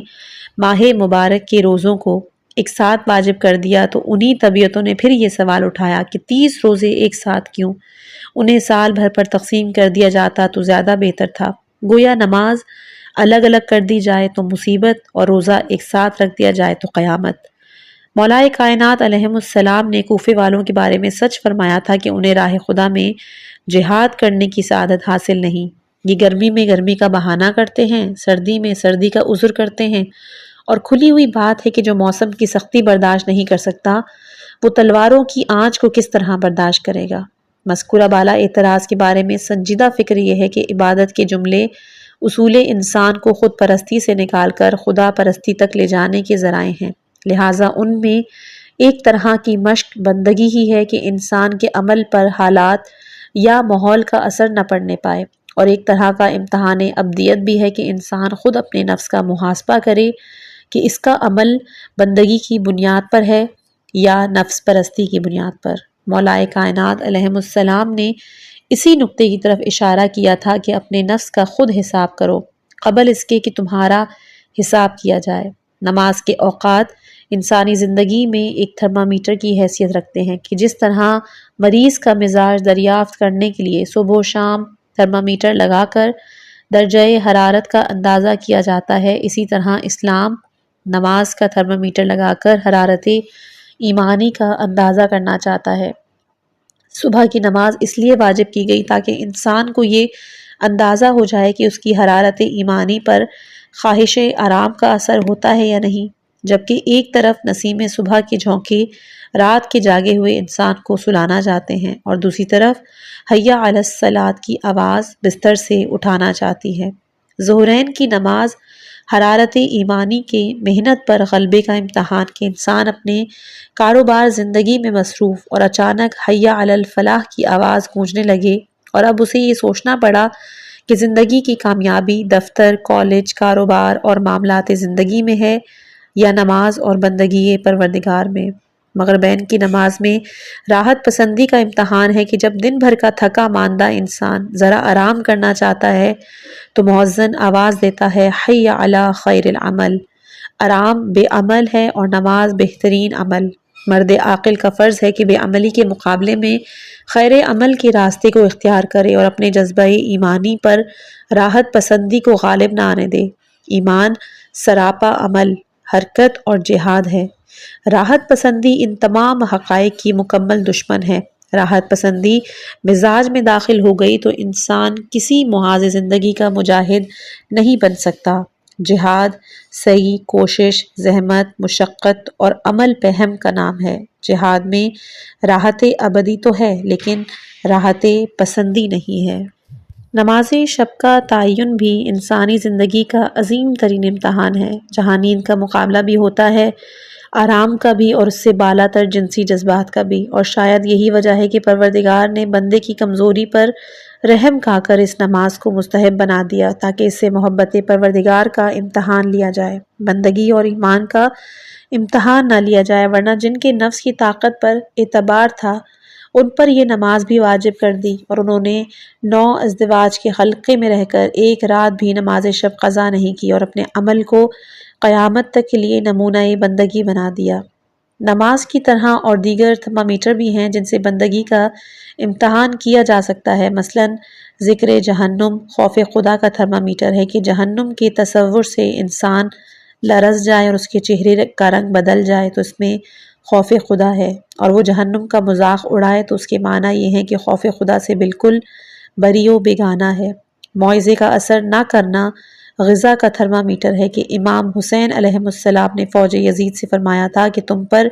ماہ مبارک کے روزوں کو ایک ساتھ واجب کر دیا تو انہی طبیعتوں نے پھر یہ سوال اٹھایا کہ 30 روزے ایک ساتھ کیوں؟ انہیں سال بھر پر تقسیم کر دیا جاتا تو زیادہ بہتر تھا۔ گویا نماز الگ الگ کر دی جائے تو مصیبت اور روزہ ایک ساتھ رکھ دیا جائے تو قیامت۔ مولا کائنات علیہ السلام نے کوفے والوں کے بارے میں سچ فرمایا تھا کہ انہیں راہ خدا میں جہاد کرنے کی سعادت حاصل نہیں۔ یہ گرمی میں گرمی کا بہانہ کرتے ہیں، سردی میں سردی کا عذر کرتے ہیں، اور کھلی ہوئی بات ہے کہ جو موسم کی سختی برداشت نہیں کر سکتا وہ تلواروں کی آنچ کو کس طرح برداشت کرے گا؟ مذکورہ بالا اعتراض کے بارے میں سنجیدہ فکر یہ ہے کہ عبادت کے جملے اصول انسان کو خود پرستی سے نکال کر خدا پرستی تک لے جانے کے ذرائع ہیں، لہٰذا ان میں ایک طرح کی مشق بندگی ہی ہے کہ انسان کے عمل پر حالات یا ماحول کا اثر نہ پڑنے پائے، اور ایک طرح کا امتحان ابدیت بھی ہے کہ انسان خود اپنے نفس کا محاسبہ کرے کہ اس کا عمل بندگی کی بنیاد پر ہے یا نفس پرستی کی بنیاد پر۔ مولائے کائنات علیہ السلام نے اسی نقطے کی طرف اشارہ کیا تھا کہ اپنے نفس کا خود حساب کرو قبل اس کے کہ تمہارا حساب کیا جائے۔ نماز کے اوقات انسانی زندگی میں ایک تھرمامیٹر کی حیثیت رکھتے ہیں کہ جس طرح مریض کا مزاج دریافت کرنے کے لیے صبح و شام تھرمامیٹر لگا کر درجہ حرارت کا اندازہ کیا جاتا ہے، اسی طرح اسلام نماز کا تھرمامیٹر لگا کر حرارت ایمانی کا اندازہ کرنا چاہتا ہے۔ صبح کی نماز اس لیے واجب کی گئی تاکہ انسان کو یہ اندازہ ہو جائے کہ اس کی حرارت ایمانی پر خواہش آرام کا اثر ہوتا ہے یا نہیں، جبکہ ایک طرف نسیم صبح کے جھونکے رات کے جاگے ہوئے انسان کو سلانا چاہتے ہیں اور دوسری طرف حیا علی الصلاۃ کی آواز بستر سے اٹھانا چاہتی ہے۔ ظہرین کی نماز حرارت ایمانی کے محنت پر غلبے کا امتحان کہ انسان اپنے کاروبار زندگی میں مصروف اور اچانک حیا علی الفلاح کی آواز گونجنے لگے اور اب اسے یہ سوچنا پڑا کہ زندگی کی کامیابی دفتر، کالج، کاروبار اور معاملات زندگی میں ہے یا نماز اور بندگی پروردگار میں۔ مغربین کی نماز میں راحت پسندی کا امتحان ہے کہ جب دن بھر کا تھکا ماندہ انسان ذرا آرام کرنا چاہتا ہے تو مؤذن آواز دیتا ہے حی علی خیر العمل۔ آرام بے عمل ہے اور نماز بہترین عمل۔ مرد عاقل کا فرض ہے کہ بے عملی کے مقابلے میں خیر عمل کے راستے کو اختیار کرے اور اپنے جذبہ ایمانی پر راحت پسندی کو غالب نہ آنے دے۔ ایمان سراپا عمل، حرکت اور جہاد ہے۔ راحت پسندی ان تمام حقائق کی مکمل دشمن ہے۔ راحت پسندی مزاج میں داخل ہو گئی تو انسان کسی محاذ زندگی کا مجاہد نہیں بن سکتا۔ جہاد سعی، کوشش، زحمت، مشقت اور عمل پہم کا نام ہے۔ جہاد میں راحت ابدی تو ہے لیکن راحت پسندی نہیں ہے۔ نماز شب کا تعین بھی انسانی زندگی کا عظیم ترین امتحان ہے، جہاں نیند کا مقابلہ بھی ہوتا ہے، آرام کا بھی اور اس سے بالا تر جنسی جذبات کا بھی، اور شاید یہی وجہ ہے کہ پروردگار نے بندے کی کمزوری پر رحم کھا کر اس نماز کو مستحب بنا دیا تاکہ اس سے محبت پروردگار کا امتحان لیا جائے، بندگی اور ایمان کا امتحان نہ لیا جائے، ورنہ جن کے نفس کی طاقت پر اعتبار تھا ان پر یہ نماز بھی واجب کر دی اور انہوں نے 9 ازدواج کے حلقے میں رہ کر ایک رات بھی نماز شب قضا نہیں کی اور اپنے عمل کو قیامت تک کے لیے نمونہ بندگی بنا دیا۔ نماز کی طرح اور دیگر تھرمامیٹر بھی ہیں جن سے بندگی کا امتحان کیا جا سکتا ہے، مثلا ذکر جہنم خوف خدا کا تھرمامیٹر ہے کہ جہنم کے تصور سے انسان لرز جائے اور اس کے چہرے کا رنگ بدل جائے تو اس میں خوف خدا ہے، اور وہ جہنم کا مذاق اڑائے تو اس کے معنی یہ ہے کہ خوف خدا سے بالکل بری و بیگانہ ہے۔ موعظے کا اثر نہ کرنا غذا کا تھرمامیٹر ہے کہ امام حسین علیہ السلام نے فوج یزید سے فرمایا تھا کہ تم پر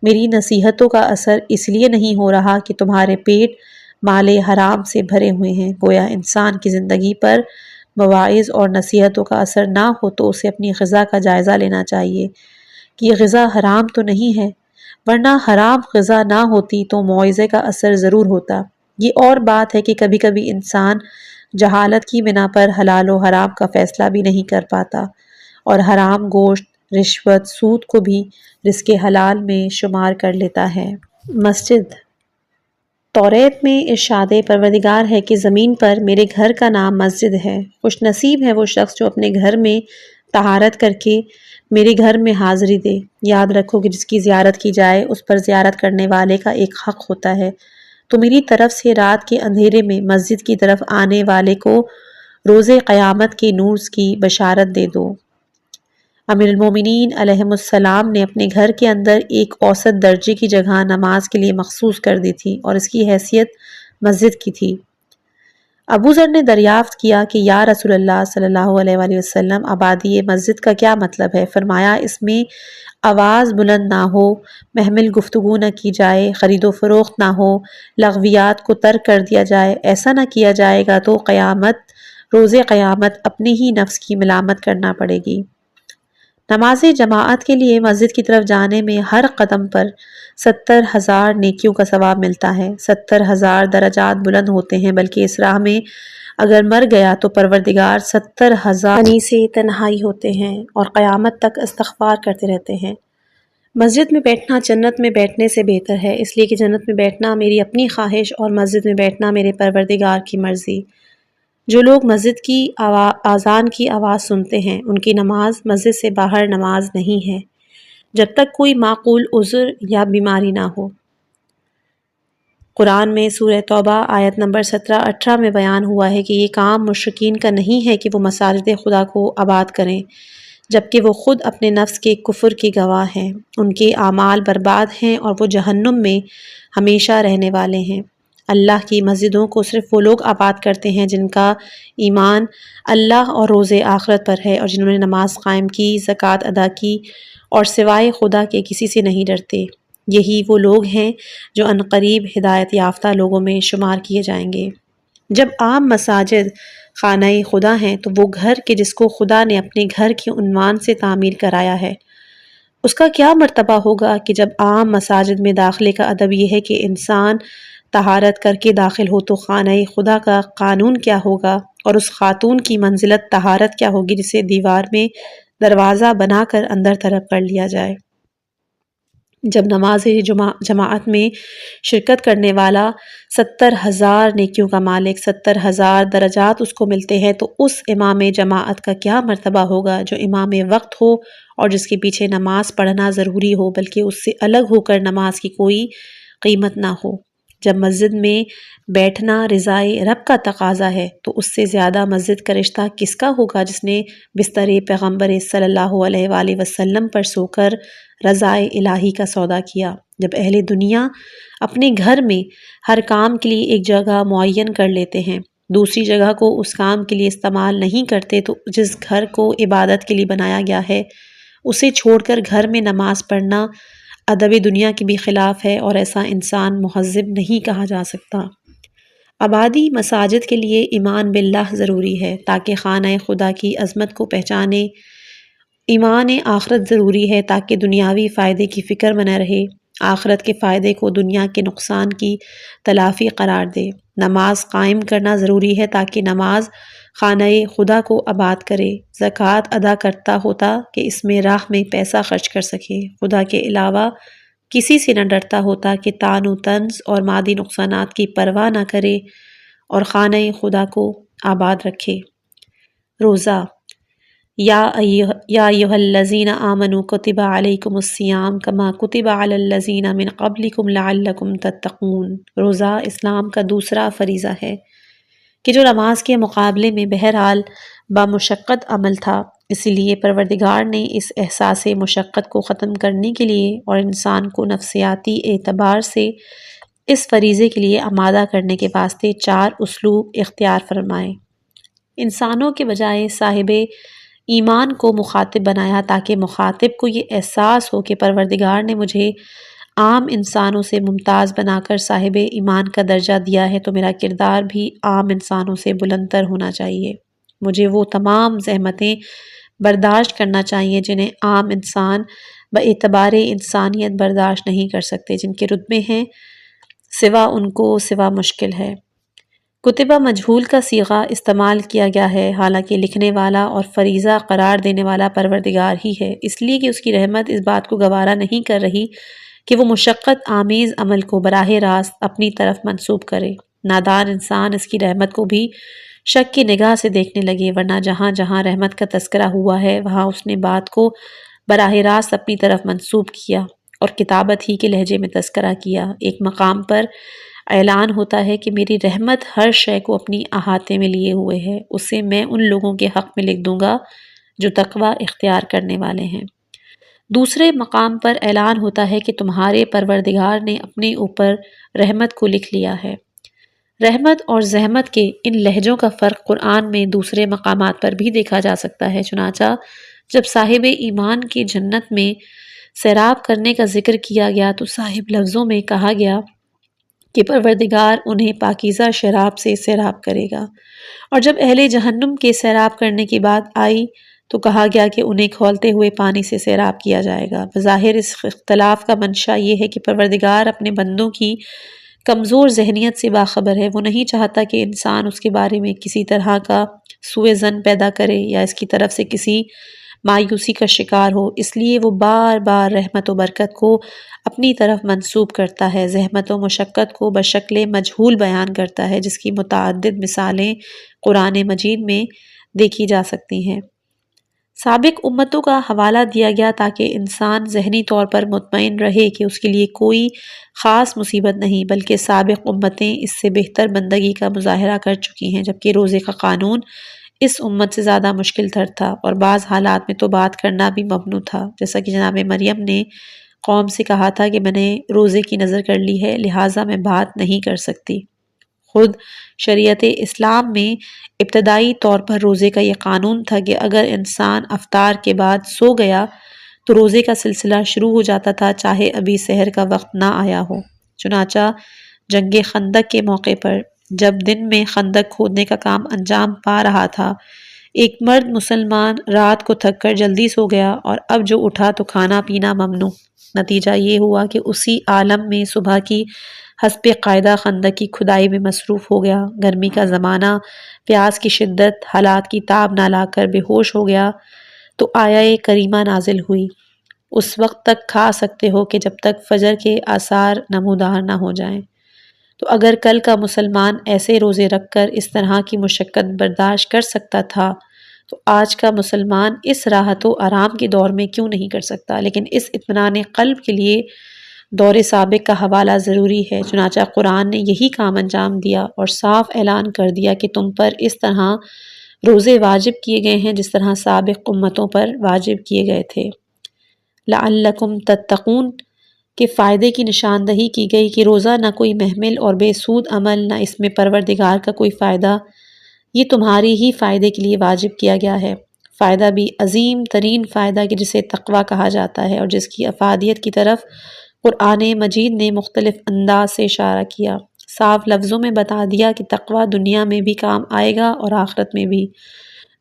میری نصیحتوں کا اثر اس لیے نہیں ہو رہا کہ تمہارے پیٹ مال حرام سے بھرے ہوئے ہیں۔ گویا انسان کی زندگی پر مواعظ اور نصیحتوں کا اثر نہ ہو تو اسے اپنی غذا کا جائزہ لینا چاہیے کہ یہ غذا حرام تو نہیں ہے، ورنہ حرام غذا نہ ہوتی تو موعظے کا اثر ضرور ہوتا۔ یہ اور بات ہے کہ کبھی کبھی انسان جہالت کی بنا پر حلال و حرام کا فیصلہ بھی نہیں کر پاتا اور حرام گوشت، رشوت، سود کو بھی رزق حلال میں شمار کر لیتا ہے۔ مسجد توریت میں ارشاد پروردگار ہے کہ زمین پر میرے گھر کا نام مسجد ہے۔ خوش نصیب ہے وہ شخص جو اپنے گھر میں طہارت کر کے میرے گھر میں حاضری دے۔ یاد رکھو کہ جس کی زیارت کی جائے اس پر زیارت کرنے والے کا ایک حق ہوتا ہے، تو میری طرف سے رات کے اندھیرے میں مسجد کی طرف آنے والے کو روز قیامت کے نور کی بشارت دے دو۔ امیر المومنین علیہ السلام نے اپنے گھر کے اندر ایک اوسط درجے کی جگہ نماز کے لیے مخصوص کر دی تھی اور اس کی حیثیت مسجد کی تھی۔ ابو ذر نے دریافت کیا کہ یا رسول اللہ صلی اللہ علیہ وآلہ وسلم، آبادی مسجد کا کیا مطلب ہے؟ فرمایا اس میں آواز بلند نہ ہو، محمل گفتگو نہ کی جائے، خرید و فروخت نہ ہو، لغویات کو ترک کر دیا جائے۔ ایسا نہ کیا جائے گا تو روز قیامت اپنے ہی نفس کی ملامت کرنا پڑے گی۔ نماز جماعت کے لیے مسجد کی طرف جانے میں ہر قدم پر 70,000 نیکیوں کا ثواب ملتا ہے، 70,000 درجات بلند ہوتے ہیں، بلکہ اس راہ میں اگر مر گیا تو پروردگار 70,000 سے تنہائی ہوتے ہیں اور قیامت تک استغفار کرتے رہتے ہیں۔ مسجد میں بیٹھنا جنت میں بیٹھنے سے بہتر ہے، اس لیے کہ جنت میں بیٹھنا میری اپنی خواہش اور مسجد میں بیٹھنا میرے پروردگار کی مرضی۔ جو لوگ مسجد کی اذان کی آواز سنتے ہیں ان کی نماز مسجد سے باہر نماز نہیں ہے، جب تک کوئی معقول عذر یا بیماری نہ ہو۔ قرآن میں سورہ توبہ آیت نمبر 17-18 میں بیان ہوا ہے کہ یہ کام مشرکین کا نہیں ہے کہ وہ مساجد خدا کو آباد کریں، جبکہ وہ خود اپنے نفس کے کفر کی گواہ ہیں۔ ان کے اعمال برباد ہیں اور وہ جہنم میں ہمیشہ رہنے والے ہیں۔ اللہ کی مسجدوں کو صرف وہ لوگ آباد کرتے ہیں جن کا ایمان اللہ اور روز آخرت پر ہے اور جنہوں نے نماز قائم کی، زکوٰۃ ادا کی اور سوائے خدا کے کسی سے نہیں ڈرتے۔ یہی وہ لوگ ہیں جو عنقریب ہدایت یافتہ لوگوں میں شمار کیے جائیں گے۔ جب عام مساجد خانہ خدا ہیں تو وہ گھر کہ جس کو خدا نے اپنے گھر کے عنوان سے تعمیر کرایا ہے، اس کا کیا مرتبہ ہوگا کہ جب عام مساجد میں داخلے کا ادب یہ ہے کہ انسان طہارت کر کے داخل ہو تو خانہ خدا کا قانون کیا ہوگا اور اس خاتون کی منزلت طہارت کیا ہوگی جسے دیوار میں دروازہ بنا کر اندر طرف کر لیا جائے۔ جب نماز جماعت میں شرکت کرنے والا 70,000 نیکیوں کا مالک 70,000 درجات اس کو ملتے ہیں تو اس امام جماعت کا کیا مرتبہ ہوگا جو امام وقت ہو اور جس کے پیچھے نماز پڑھنا ضروری ہو بلکہ اس سے الگ ہو کر نماز کی کوئی قیمت نہ ہو۔ جب مسجد میں بیٹھنا رضائے رب کا تقاضا ہے تو اس سے زیادہ مسجد کا رشتہ کس کا ہوگا جس نے بستر پیغمبر صلی اللہ علیہ وآلہ وسلم پر سو کر رضائے الہی کا سودا کیا۔ جب اہل دنیا اپنے گھر میں ہر کام کے لیے ایک جگہ معین کر لیتے ہیں، دوسری جگہ کو اس کام کے لیے استعمال نہیں کرتے تو جس گھر کو عبادت کے لیے بنایا گیا ہے اسے چھوڑ کر گھر میں نماز پڑھنا ادب دنیا کے بھی خلاف ہے اور ایسا انسان مہذب نہیں کہا جا سکتا۔ آبادی مساجد کے لیے ایمان باللہ ضروری ہے تاکہ خانہ خدا کی عظمت کو پہچانے، ایمان آخرت ضروری ہے تاکہ دنیاوی فائدے کی فکر میں نہ رہے، آخرت کے فائدے کو دنیا کے نقصان کی تلافی قرار دے۔ نماز قائم کرنا ضروری ہے تاکہ نماز خانہ خدا کو آباد کرے، زکوٰۃ ادا کرتا ہوتا کہ اس میں راہ میں پیسہ خرچ کر سکے، خدا کے علاوہ کسی سے نہ ڈرتا ہوتا کہ طعن و طنز اور مادی نقصانات کی پرواہ نہ کرے اور خانہ خدا کو آباد رکھے۔ روزہ یا ایھا الذین آمنوا کتب علیکم الصیام کما کتب علی الذین من قبلکم لعلکم تتقون۔ روزہ اسلام کا دوسرا فریضہ ہے کہ جو نماز کے مقابلے میں بہرحال بامشقت عمل تھا، اسی لیے پروردگار نے اس احساس مشقت کو ختم کرنے کے لیے اور انسان کو نفسیاتی اعتبار سے اس فریضے کے لیے آمادہ کرنے کے واسطے 4 اسلوب اختیار فرمائے۔ انسانوں کے بجائے صاحب ایمان کو مخاطب بنایا تاکہ مخاطب کو یہ احساس ہو کہ پروردگار نے مجھے عام انسانوں سے ممتاز بنا کر صاحب ایمان کا درجہ دیا ہے تو میرا کردار بھی عام انسانوں سے بلند تر ہونا چاہیے۔ مجھے وہ تمام زحمتیں برداشت کرنا چاہیے جنہیں عام انسان باعتبار انسانیت برداشت نہیں کر سکتے، جن کے رتبے ہیں سوا ان کو سوا مشکل ہے۔ کتبہ مجہول کا صیغہ استعمال کیا گیا ہے، حالانکہ لکھنے والا اور فریضہ قرار دینے والا پروردگار ہی ہے، اس لیے کہ اس کی رحمت اس بات کو گوارا نہیں کر رہی کہ وہ مشقت آمیز عمل کو براہ راست اپنی طرف منسوب کرے۔ نادان انسان اس کی رحمت کو بھی شک کی نگاہ سے دیکھنے لگے، ورنہ جہاں جہاں رحمت کا تذکرہ ہوا ہے وہاں اس نے بات کو براہ راست اپنی طرف منسوب کیا اور کتابت ہی کے لہجے میں تذکرہ کیا۔ ایک مقام پر اعلان ہوتا ہے کہ میری رحمت ہر شے کو اپنی احاطے میں لیے ہوئے ہے، اسے میں ان لوگوں کے حق میں لکھ دوں گا جو تقوی اختیار کرنے والے ہیں۔ دوسرے مقام پر اعلان ہوتا ہے کہ تمہارے پروردگار نے اپنے اوپر رحمت کو لکھ لیا ہے۔ رحمت اور زحمت کے ان لہجوں کا فرق قرآن میں دوسرے مقامات پر بھی دیکھا جا سکتا ہے۔ چنانچہ جب صاحب ایمان کی جنت میں سیراب کرنے کا ذکر کیا گیا تو صاحب لفظوں میں کہا گیا کہ پروردگار انہیں پاکیزہ شراب سے سیراب کرے گا، اور جب اہل جہنم کے سیراب کرنے کی بات آئی تو کہا گیا کہ انہیں کھولتے ہوئے پانی سے سیراب کیا جائے گا۔ بظاہر اس اختلاف کا منشا یہ ہے کہ پروردگار اپنے بندوں کی کمزور ذہنیت سے باخبر ہے۔ وہ نہیں چاہتا کہ انسان اس کے بارے میں کسی طرح کا سوء ظن پیدا کرے یا اس کی طرف سے کسی مایوسی کا شکار ہو، اس لیے وہ بار بار رحمت و برکت کو اپنی طرف منسوب کرتا ہے، زحمت و مشقت کو بشکل مجہول بیان کرتا ہے، جس کی متعدد مثالیں قرآن مجید میں دیکھی جا سکتی ہیں۔ سابق امتوں کا حوالہ دیا گیا تاکہ انسان ذہنی طور پر مطمئن رہے کہ اس کے لیے کوئی خاص مصیبت نہیں، بلکہ سابق امتیں اس سے بہتر بندگی کا مظاہرہ کر چکی ہیں، جبکہ روزے کا قانون اس امت سے زیادہ مشکل تر تھا اور بعض حالات میں تو بات کرنا بھی ممنوع تھا، جیسا کہ جناب مریم نے قوم سے کہا تھا کہ میں نے روزے کی نظر کر لی ہے، لہٰذا میں بات نہیں کر سکتی۔ خود شریعت اسلام میں ابتدائی طور پر روزے کا یہ قانون تھا کہ اگر انسان افطار کے بعد سو گیا تو روزے کا سلسلہ شروع ہو جاتا تھا، چاہے ابھی سحر کا وقت نہ آیا ہو۔ چنانچہ جنگ خندق کے موقع پر جب دن میں خندق کھودنے کا کام انجام پا رہا تھا، ایک مرد مسلمان رات کو تھک کر جلدی سو گیا اور اب جو اٹھا تو کھانا پینا ممنوع۔ نتیجہ یہ ہوا کہ اسی عالم میں صبح کی حسب قاعدہ خندق کی کھدائی میں مصروف ہو گیا۔ گرمی کا زمانہ، پیاس کی شدت حالات کی تاب نہ لا کر بے ہوش ہو گیا تو آیہ کریمہ نازل ہوئی، اس وقت تک کھا سکتے ہو کہ جب تک فجر کے آثار نمودار نہ ہو جائیں۔ تو اگر کل کا مسلمان ایسے روزے رکھ کر اس طرح کی مشقت برداشت کر سکتا تھا تو آج کا مسلمان اس راحت و آرام کے دور میں کیوں نہیں کر سکتا؟ لیکن اس اطمینان قلب کے لیے دور سابق کا حوالہ ضروری ہے۔ چنانچہ قرآن نے یہی کام انجام دیا اور صاف اعلان کر دیا کہ تم پر اس طرح روزے واجب کیے گئے ہیں جس طرح سابق امتوں پر واجب کیے گئے تھے۔ لعلکم تتقون کے فائدے کی نشاندہی کی گئی کہ روزہ نہ کوئی محمل اور بے سود عمل، نہ اس میں پروردگار کا کوئی فائدہ، یہ تمہاری ہی فائدے کے لیے واجب کیا گیا ہے۔ فائدہ بھی عظیم ترین فائدہ کہ جسے تقویٰ کہا جاتا ہے اور جس کی افادیت کی طرف قرآن مجید نے مختلف انداز سے اشارہ کیا، صاف لفظوں میں بتا دیا کہ تقویٰ دنیا میں بھی کام آئے گا اور آخرت میں بھی۔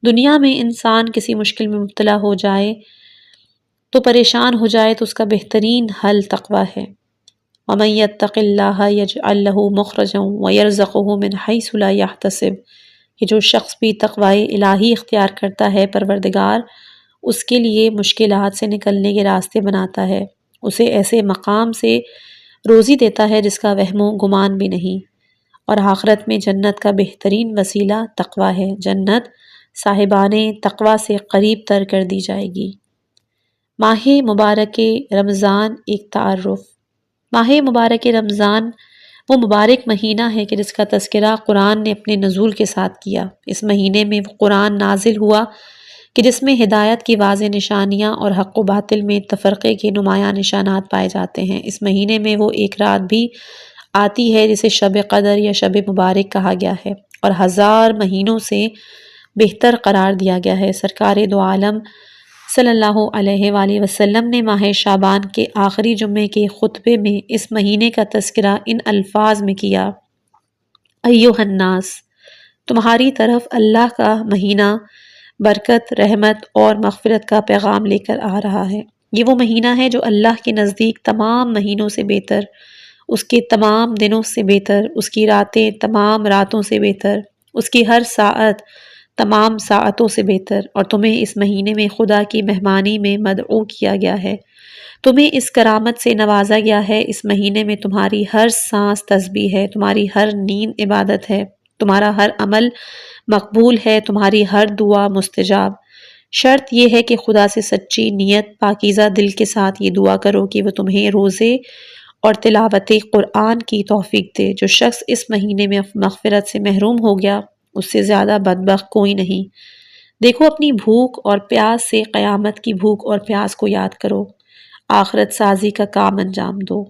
دنیا میں انسان کسی مشکل میں مبتلا ہو جائے تو پریشان ہو جائے تو اس کا بہترین حل تقویٰ ہے۔ وَمَن يَتَّقِ اللَّهَ يَجْعَل لَّهُ مَخْرَجًا وَيَرْزُقْهُ مِنْ حَيْثُ لَا يَحْتَسِبُ کہ جو شخص بھی تقویٰ الہی اختیار کرتا ہے، پروردگار اس کے لیے مشکلات سے نکلنے کے راستے بناتا ہے، اسے ایسے مقام سے روزی دیتا ہے جس کا وہم و گمان بھی نہیں، اور آخرت میں جنت کا بہترین وسیلہ تقویٰ ہے۔ جنت صاحبان تقویٰ سے قریب تر کر دی جائے گی۔ ماہ مبارک رمضان ایک تعارف۔ ماہ مبارک رمضان وہ مبارک مہینہ ہے کہ جس کا تذکرہ قرآن نے اپنے نزول کے ساتھ کیا۔ اس مہینے میں وہ قرآن نازل ہوا کہ جس میں ہدایت کی واضح نشانیاں اور حق و باطل میں تفرقے کے نمایاں نشانات پائے جاتے ہیں۔ اس مہینے میں وہ ایک رات بھی آتی ہے جسے شب قدر یا شب مبارک کہا گیا ہے اور 1000 مہینوں سے بہتر قرار دیا گیا ہے۔ سرکار دو عالم صلی اللہ علیہ وآلہ وسلم نے ماہ شعبان کے آخری جمعے کے خطبے میں اس مہینے کا تذکرہ ان الفاظ میں کیا: ایھا الناس، تمہاری طرف اللہ کا مہینہ برکت، رحمت اور مغفرت کا پیغام لے کر آ رہا ہے۔ یہ وہ مہینہ ہے جو اللہ کے نزدیک تمام مہینوں سے بہتر، اس کے تمام دنوں سے بہتر، اس کی راتیں تمام راتوں سے بہتر، اس کی ہر ساعت تمام ساعتوں سے بہتر، اور تمہیں اس مہینے میں خدا کی مہمانی میں مدعو کیا گیا ہے، تمہیں اس کرامت سے نوازا گیا ہے۔ اس مہینے میں تمہاری ہر سانس تسبیح ہے، تمہاری ہر نیند عبادت ہے، تمہارا ہر عمل مقبول ہے، تمہاری ہر دعا مستجاب۔ شرط یہ ہے کہ خدا سے سچی نیت، پاکیزہ دل کے ساتھ یہ دعا کرو کہ وہ تمہیں روزے اور تلاوت قرآن کی توفیق دے۔ جو شخص اس مہینے میں مغفرت سے محروم ہو گیا، اس سے زیادہ بدبخت کوئی نہیں۔ دیکھو اپنی بھوک اور پیاس سے قیامت کی بھوک اور پیاس کو یاد کرو، آخرت سازی کا کام انجام دو۔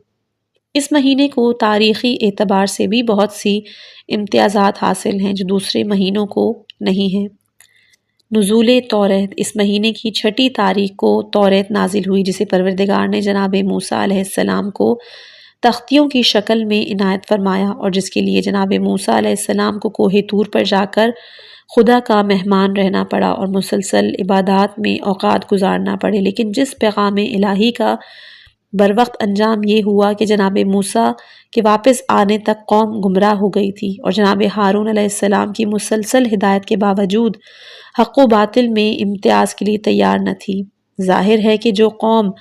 اس مہینے کو تاریخی اعتبار سے بھی بہت سی امتیازات حاصل ہیں جو دوسرے مہینوں کو نہیں ہیں۔ نزول توریت، اس مہینے کی 6 تاریخ کو توریت نازل ہوئی جسے پروردگار نے جناب موسیٰ علیہ السلام کو تختیوں کی شکل میں عنایت فرمایا، اور جس کے لیے جناب موسیٰ علیہ السلام کو کوہ طور پر جا کر خدا کا مہمان رہنا پڑا اور مسلسل عبادات میں اوقات گزارنا پڑے۔ لیکن جس پیغام الہی کا بروقت انجام یہ ہوا کہ جناب موسیٰ کے واپس آنے تک قوم گمراہ ہو گئی تھی، اور جناب ہارون علیہ السلام کی مسلسل ہدایت کے باوجود حق و باطل میں امتیاز کے لیے تیار نہ تھی۔ ظاہر ہے کہ جو قوم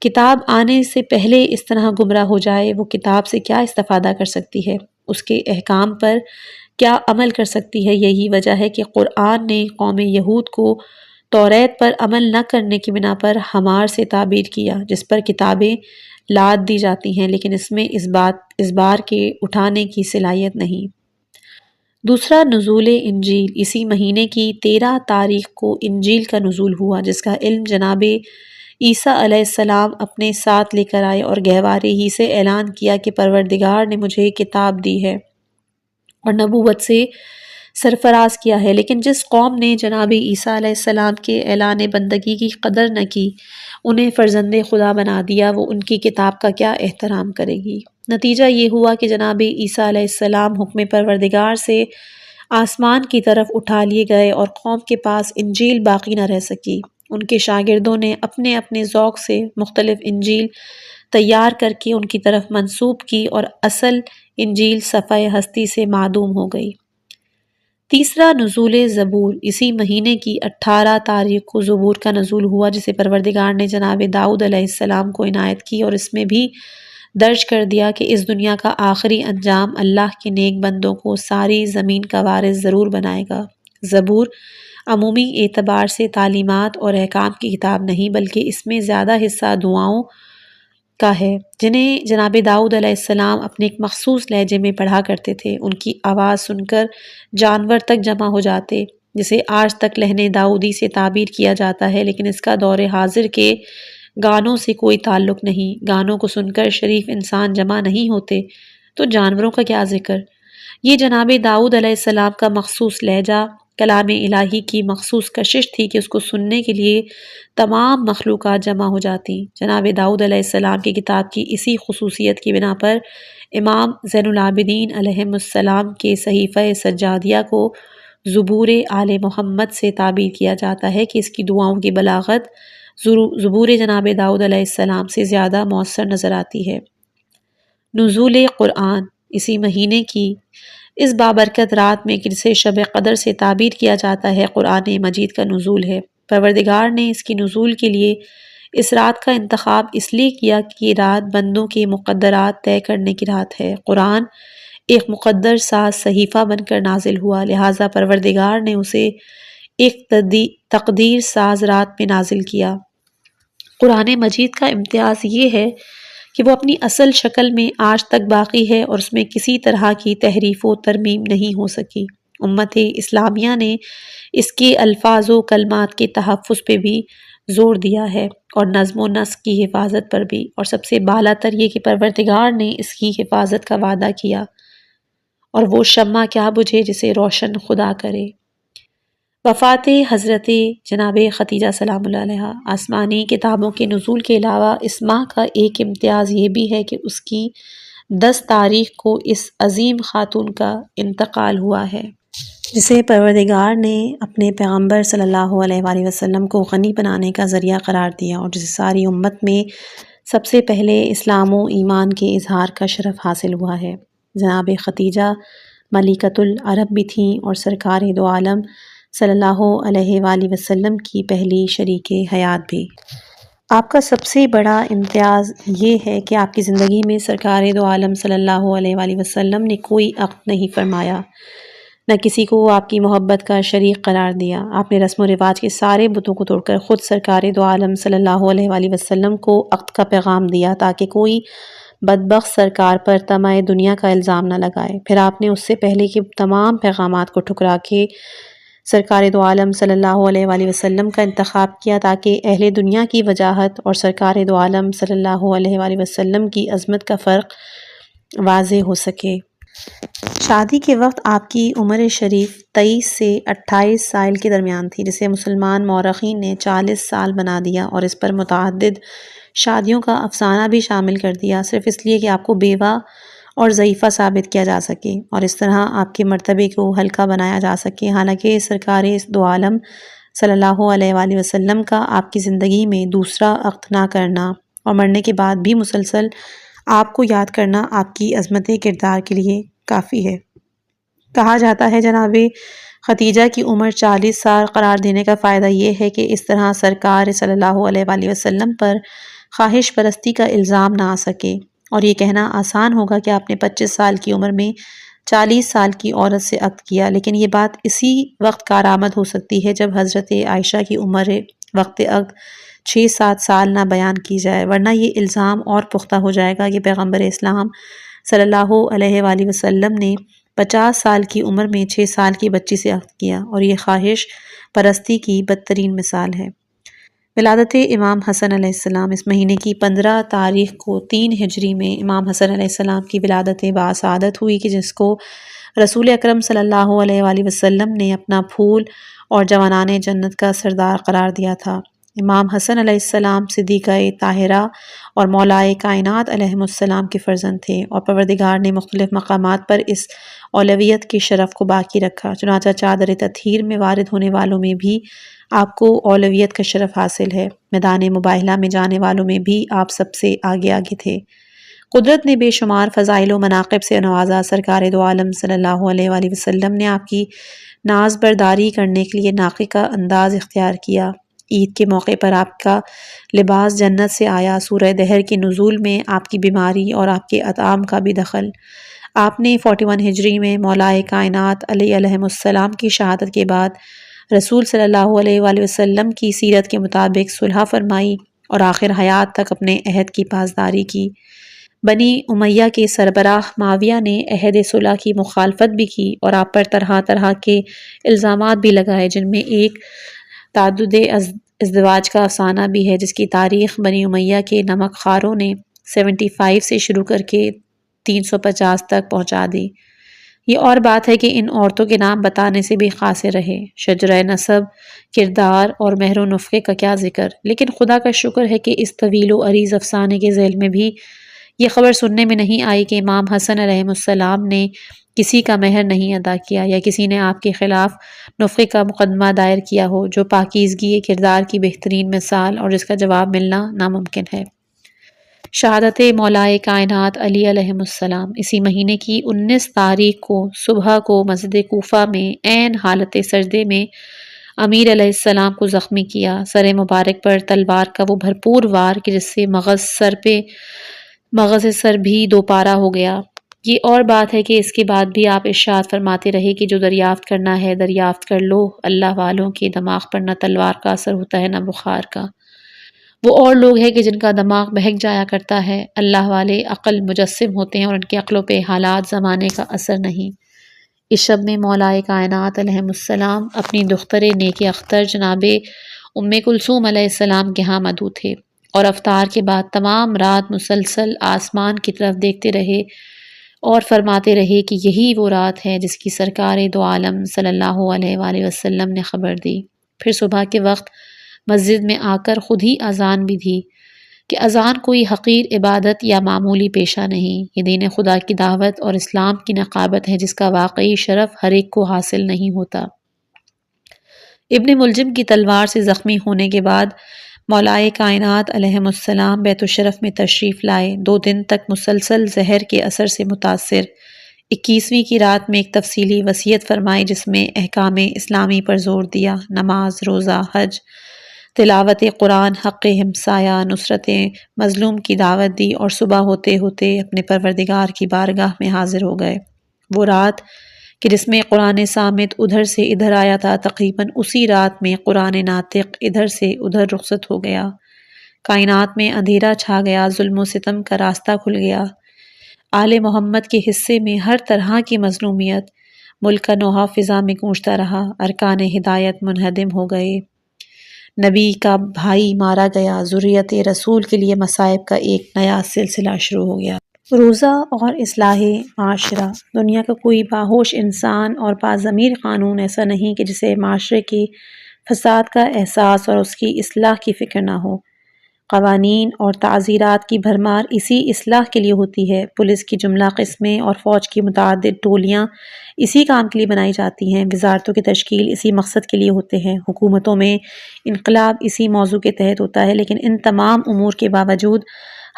کتاب آنے سے پہلے اس طرح گمراہ ہو جائے وہ کتاب سے کیا استفادہ کر سکتی ہے، اس کے احکام پر کیا عمل کر سکتی ہے۔ یہی وجہ ہے کہ قرآن نے قوم یہود کو توریت پر عمل نہ کرنے کی بنا پر حمار سے تعبیر کیا، جس پر کتابیں لاد دی جاتی ہیں لیکن اس میں اس بار کے اٹھانے کی صلاحیت نہیں۔ دوسرا، نزول انجیل، اسی مہینے کی 13 تاریخ کو انجیل کا نزول ہوا، جس کا علم جناب عیسیٰ علیہ السلام اپنے ساتھ لے کر آئے اور گہوارے ہی سے اعلان کیا کہ پروردگار نے مجھے کتاب دی ہے اور نبوت سے سرفراز کیا ہے۔ لیکن جس قوم نے جناب عیسیٰ علیہ السلام کے اعلان بندگی کی قدر نہ کی، انہیں فرزند خدا بنا دیا، وہ ان کی کتاب کا کیا احترام کرے گی؟ نتیجہ یہ ہوا کہ جناب عیسیٰ علیہ السلام حکم پروردگار سے آسمان کی طرف اٹھا لیے گئے اور قوم کے پاس انجیل باقی نہ رہ سکی۔ ان کے شاگردوں نے اپنے اپنے ذوق سے مختلف انجیل تیار کر کے ان کی طرف منسوب کی اور اصل انجیل صفحہ ہستی سے معدوم ہو گئی۔ تیسرا، نزول زبور، اسی مہینے کی 18 تاریخ کو زبور کا نزول ہوا جسے پروردگار نے جناب داؤد علیہ السلام کو عنایت کی اور اس میں بھی درج کر دیا کہ اس دنیا کا آخری انجام اللہ کے نیک بندوں کو ساری زمین کا وارث ضرور بنائے گا۔ زبور عمومی اعتبار سے تعلیمات اور احکام کی کتاب نہیں بلکہ اس میں زیادہ حصہ دعاؤں کا ہے جنہیں جناب داؤد علیہ السلام اپنے ایک مخصوص لہجے میں پڑھا کرتے تھے۔ ان کی آواز سن کر جانور تک جمع ہو جاتے، جسے آج تک لہن داؤدی سے تعبیر کیا جاتا ہے، لیکن اس کا دور حاضر کے گانوں سے کوئی تعلق نہیں۔ گانوں کو سن کر شریف انسان جمع نہیں ہوتے تو جانوروں کا کیا ذکر؟ یہ جناب داؤد علیہ السلام کا مخصوص لہجہ کلام الہی کی مخصوص کشش تھی کہ اس کو سننے کے لیے تمام مخلوقات جمع ہو جاتی۔ جناب داؤد علیہ السلام کی کتاب کی اسی خصوصیت کی بنا پر امام زین العابدین علیہ السلام کے صحیفہ سجادیہ کو زبور آل محمد سے تعبیر کیا جاتا ہے کہ اس کی دعاؤں کی بلاغت زبور جناب داؤد علیہ السلام سے زیادہ مؤثر نظر آتی ہے۔ نزول قرآن، اسی مہینے کی اس بابرکت رات میں جسے شب قدر سے تعبیر کیا جاتا ہے قرآن مجید کا نزول ہے۔ پروردگار نے اس کی نزول کے لیے اس رات کا انتخاب اس لیے کیا کہ یہ رات بندوں کے مقدرات طے کرنے کی رات ہے۔ قرآن ایک مقدر ساز صحیفہ بن کر نازل ہوا، لہٰذا پروردگار نے اسے ایک تقدیر ساز رات میں نازل کیا۔ قرآن مجید کا امتیاز یہ ہے کہ وہ اپنی اصل شکل میں آج تک باقی ہے اور اس میں کسی طرح کی تحریف و ترمیم نہیں ہو سکی۔ امت اسلامیہ نے اس کے الفاظ و کلمات کے تحفظ پہ بھی زور دیا ہے اور نظم و نسق کی حفاظت پر بھی، اور سب سے بالا تر یہ کہ پروردگار نے اس کی حفاظت کا وعدہ کیا، اور وہ شمع کیا بجھے جسے روشن خدا کرے۔ وفات حضرت جناب ختیجہ سلام اللہ علیہا، آسمانی کتابوں کے نزول کے علاوہ اس ماہ کا ایک امتیاز یہ بھی ہے کہ اس کی 10 تاریخ کو اس عظیم خاتون کا انتقال ہوا ہے جسے پروردگار نے اپنے پیغمبر صلی اللہ علیہ وآلہ وسلم کو غنی بنانے کا ذریعہ قرار دیا اور جسے ساری امت میں سب سے پہلے اسلام و ایمان کے اظہار کا شرف حاصل ہوا ہے۔ جناب ختیجہ ملکۃ العرب بھی تھیں اور سرکار دو عالم صلی اللہ علیہ وآلہ وسلم کی پہلی شریک حیات بھی۔ آپ کا سب سے بڑا امتیاز یہ ہے کہ آپ کی زندگی میں سرکار دو عالم صلی اللہ علیہ وآلہ وسلم نے کوئی عقد نہیں فرمایا، نہ کسی کو آپ کی محبت کا شریک قرار دیا۔ آپ نے رسم و رواج کے سارے بتوں کو توڑ کر خود سرکار دو عالم صلی اللہ علیہ وآلہ وسلم کو عقد کا پیغام دیا تاکہ کوئی بدبخت سرکار پر طمع دنیا کا الزام نہ لگائے۔ پھر آپ نے اس سے پہلے کے تمام پیغامات کو ٹھکرا کے سرکار دو عالم صلی اللہ علیہ وآلہ وسلم کا انتخاب کیا تاکہ اہل دنیا کی وجاہت اور سرکار دو عالم صلی اللہ علیہ وآلہ وسلم کی عظمت کا فرق واضح ہو سکے۔ شادی کے وقت آپ کی عمر شریف 23 سے 28 سال کے درمیان تھی، جسے مسلمان مورخین نے 40 سال بنا دیا اور اس پر متعدد شادیوں کا افسانہ بھی شامل کر دیا، صرف اس لیے کہ آپ کو بیوہ اور ضعیفہ ثابت کیا جا سکے اور اس طرح آپ کے مرتبے کو ہلکا بنایا جا سکے۔ حالانکہ سرکار دو عالم صلی اللہ علیہ وآلہ وسلم کا آپ کی زندگی میں دوسرا عقد نہ کرنا اور مرنے کے بعد بھی مسلسل آپ کو یاد کرنا آپ کی عظمت کردار کے لیے کافی ہے۔ کہا جاتا ہے جناب ختیجہ کی عمر 40 سال قرار دینے کا فائدہ یہ ہے کہ اس طرح سرکار صلی اللہ علیہ وآلہ وسلم پر خواہش پرستی کا الزام نہ آ سکے، اور یہ کہنا آسان ہوگا کہ آپ نے 25 سال کی عمر میں 40 سال کی عورت سے عقد کیا، لیکن یہ بات اسی وقت کارآمد ہو سکتی ہے جب حضرت عائشہ کی عمر وقت عقد 6-7 سال نہ بیان کی جائے، ورنہ یہ الزام اور پختہ ہو جائے گا کہ پیغمبر اسلام صلی اللہ علیہ وآلہ وسلم نے 50 سال کی عمر میں 6 سال کی بچی سے عقد کیا، اور یہ خواہش پرستی کی بدترین مثال ہے۔ ولادت امام حسن علیہ السلام اس مہینے کی 15 تاریخ کو 3 ہجری میں امام حسن علیہ السلام کی ولادت باسعادت ہوئی کہ جس کو رسول اکرم صلی اللہ علیہ وآلہ وسلم نے اپنا پھول اور جوانان جنت کا سردار قرار دیا تھا۔ امام حسن علیہ السلام صدیقہ طاہرہ اور مولائے کائنات علیہ السلام کے فرزند تھے، اور پروردگار نے مختلف مقامات پر اس اولویت کے شرف کو باقی رکھا۔ چنانچہ چادر تطہیر میں وارد ہونے والوں میں بھی آپ کو اولویت کا شرف حاصل ہے، میدان مباہلہ میں جانے والوں میں بھی آپ سب سے آگے تھے۔ قدرت نے بے شمار فضائل و مناقب سے نوازا۔ سرکار دو عالم صلی اللہ علیہ وآلہ وسلم نے آپ کی ناز برداری کرنے کے لیے ناقیقہ انداز اختیار کیا۔ عید کے موقع پر آپ کا لباس جنت سے آیا۔ سورہ دہر کے نزول میں آپ کی بیماری اور آپ کے اطعام کا بھی دخل۔ آپ نے 41 ہجری میں مولائے کائنات علیہ السلام کی شہادت کے بعد رسول صلی اللہ علیہ وآلہ وسلم کی سیرت کے مطابق صلح فرمائی اور آخر حیات تک اپنے عہد کی پاسداری کی۔ بنی امیہ کے سربراہ معاویہ نے عہد صلح کی مخالفت بھی کی اور آپ پر طرح طرح کے الزامات بھی لگائے، جن میں ایک تعدد ازدواج کا افسانہ بھی ہے، جس کی تاریخ بنی امیہ کے نمک خواروں نے 75 سے شروع کر کے 350 تک پہنچا دی۔ یہ اور بات ہے کہ ان عورتوں کے نام بتانے سے بھی قاصر رہے، شجرہ نسب، کردار اور مہر و نفقے کا کیا ذکر، لیکن خدا کا شکر ہے کہ اس طویل و عریض افسانے کے ذیل میں بھی یہ خبر سننے میں نہیں آئی کہ امام حسن علیہ السلام نے کسی کا مہر نہیں ادا کیا یا کسی نے آپ کے خلاف نفقے کا مقدمہ دائر کیا ہو، جو پاکیزگی کردار کی بہترین مثال اور جس کا جواب ملنا ناممکن ہے۔ شہادت مولائے کائنات علیہ السلام اسی مہینے کی 19 تاریخ کو صبح کو مسجد کوفہ میں عین حالت سجدے میں امیر علیہ السلام کو زخمی کیا۔ سر مبارک پر تلوار کا وہ بھرپور وار کہ جس سے مغز سر بھی دوپارہ ہو گیا۔ یہ اور بات ہے کہ اس کے بعد بھی آپ ارشاد فرماتے رہے کہ جو دریافت کرنا ہے دریافت کر لو، اللہ والوں کے دماغ پر نہ تلوار کا اثر ہوتا ہے نہ بخار کا۔ وہ اور لوگ ہیں کہ جن کا دماغ بہک جایا کرتا ہے، اللہ والے عقل مجسم ہوتے ہیں اور ان کی عقلوں پہ حالات زمانے کا اثر نہیں۔ اس شب میں مولائے کائنات علیہ السلام اپنی دختر نیک اختر جناب ام کلثوم علیہ السلام کے ہاں مدعو تھے، اور افطار کے بعد تمام رات مسلسل آسمان کی طرف دیکھتے رہے اور فرماتے رہے کہ یہی وہ رات ہے جس کی سرکار دو عالم صلی اللہ علیہ وآلہ وسلم نے خبر دی۔ پھر صبح کے وقت مسجد میں آ کر خود ہی اذان بھی دی کہ اذان کوئی حقیر عبادت یا معمولی پیشہ نہیں، یہ دین خدا کی دعوت اور اسلام کی نقابت ہے جس کا واقعی شرف ہر ایک کو حاصل نہیں ہوتا۔ ابن ملجم کی تلوار سے زخمی ہونے کے بعد مولائے کائنات علیہ السلام بیت الشرف میں تشریف لائے۔ 2 دن تک مسلسل زہر کے اثر سے متاثر 21ویں کی رات میں ایک تفصیلی وصیت فرمائی جس میں احکام اسلامی پر زور دیا، نماز، روزہ، حج، تلاوت قرآن، حق ہمسایہ، نصرت مظلوم کی دعوت دی، اور صبح ہوتے ہوتے اپنے پروردگار کی بارگاہ میں حاضر ہو گئے۔ وہ رات کہ جس میں قرآن صامت ادھر سے ادھر آیا تھا، تقریباً اسی رات میں قرآن ناطق ادھر سے ادھر رخصت ہو گیا۔ کائنات میں اندھیرا چھا گیا، ظلم و ستم کا راستہ کھل گیا۔ آل محمد کے حصے میں ہر طرح کی مظلومیت ملک کا نوحہ فضا میں گونجتا رہا، ارکان ہدایت منہدم ہو گئے، نبی کا بھائی مارا گیا، ذریت رسول کے لیے مصائب کا ایک نیا سلسلہ شروع ہو گیا۔ روزہ اور اصلاح معاشرہ۔ دنیا کا کوئی باہوش انسان اور باضمیر قانون ایسا نہیں کہ جسے معاشرے کے فساد کا احساس اور اس کی اصلاح کی فکر نہ ہو۔ قوانین اور تعزیرات کی بھرمار اسی اصلاح کے لیے ہوتی ہے۔ پولیس کی جملہ قسمیں اور فوج کی متعدد ٹولیاں اسی کام کے لیے بنائی جاتی ہیں، وزارتوں کی تشکیل اسی مقصد کے لیے ہوتے ہیں، حکومتوں میں انقلاب اسی موضوع کے تحت ہوتا ہے، لیکن ان تمام امور کے باوجود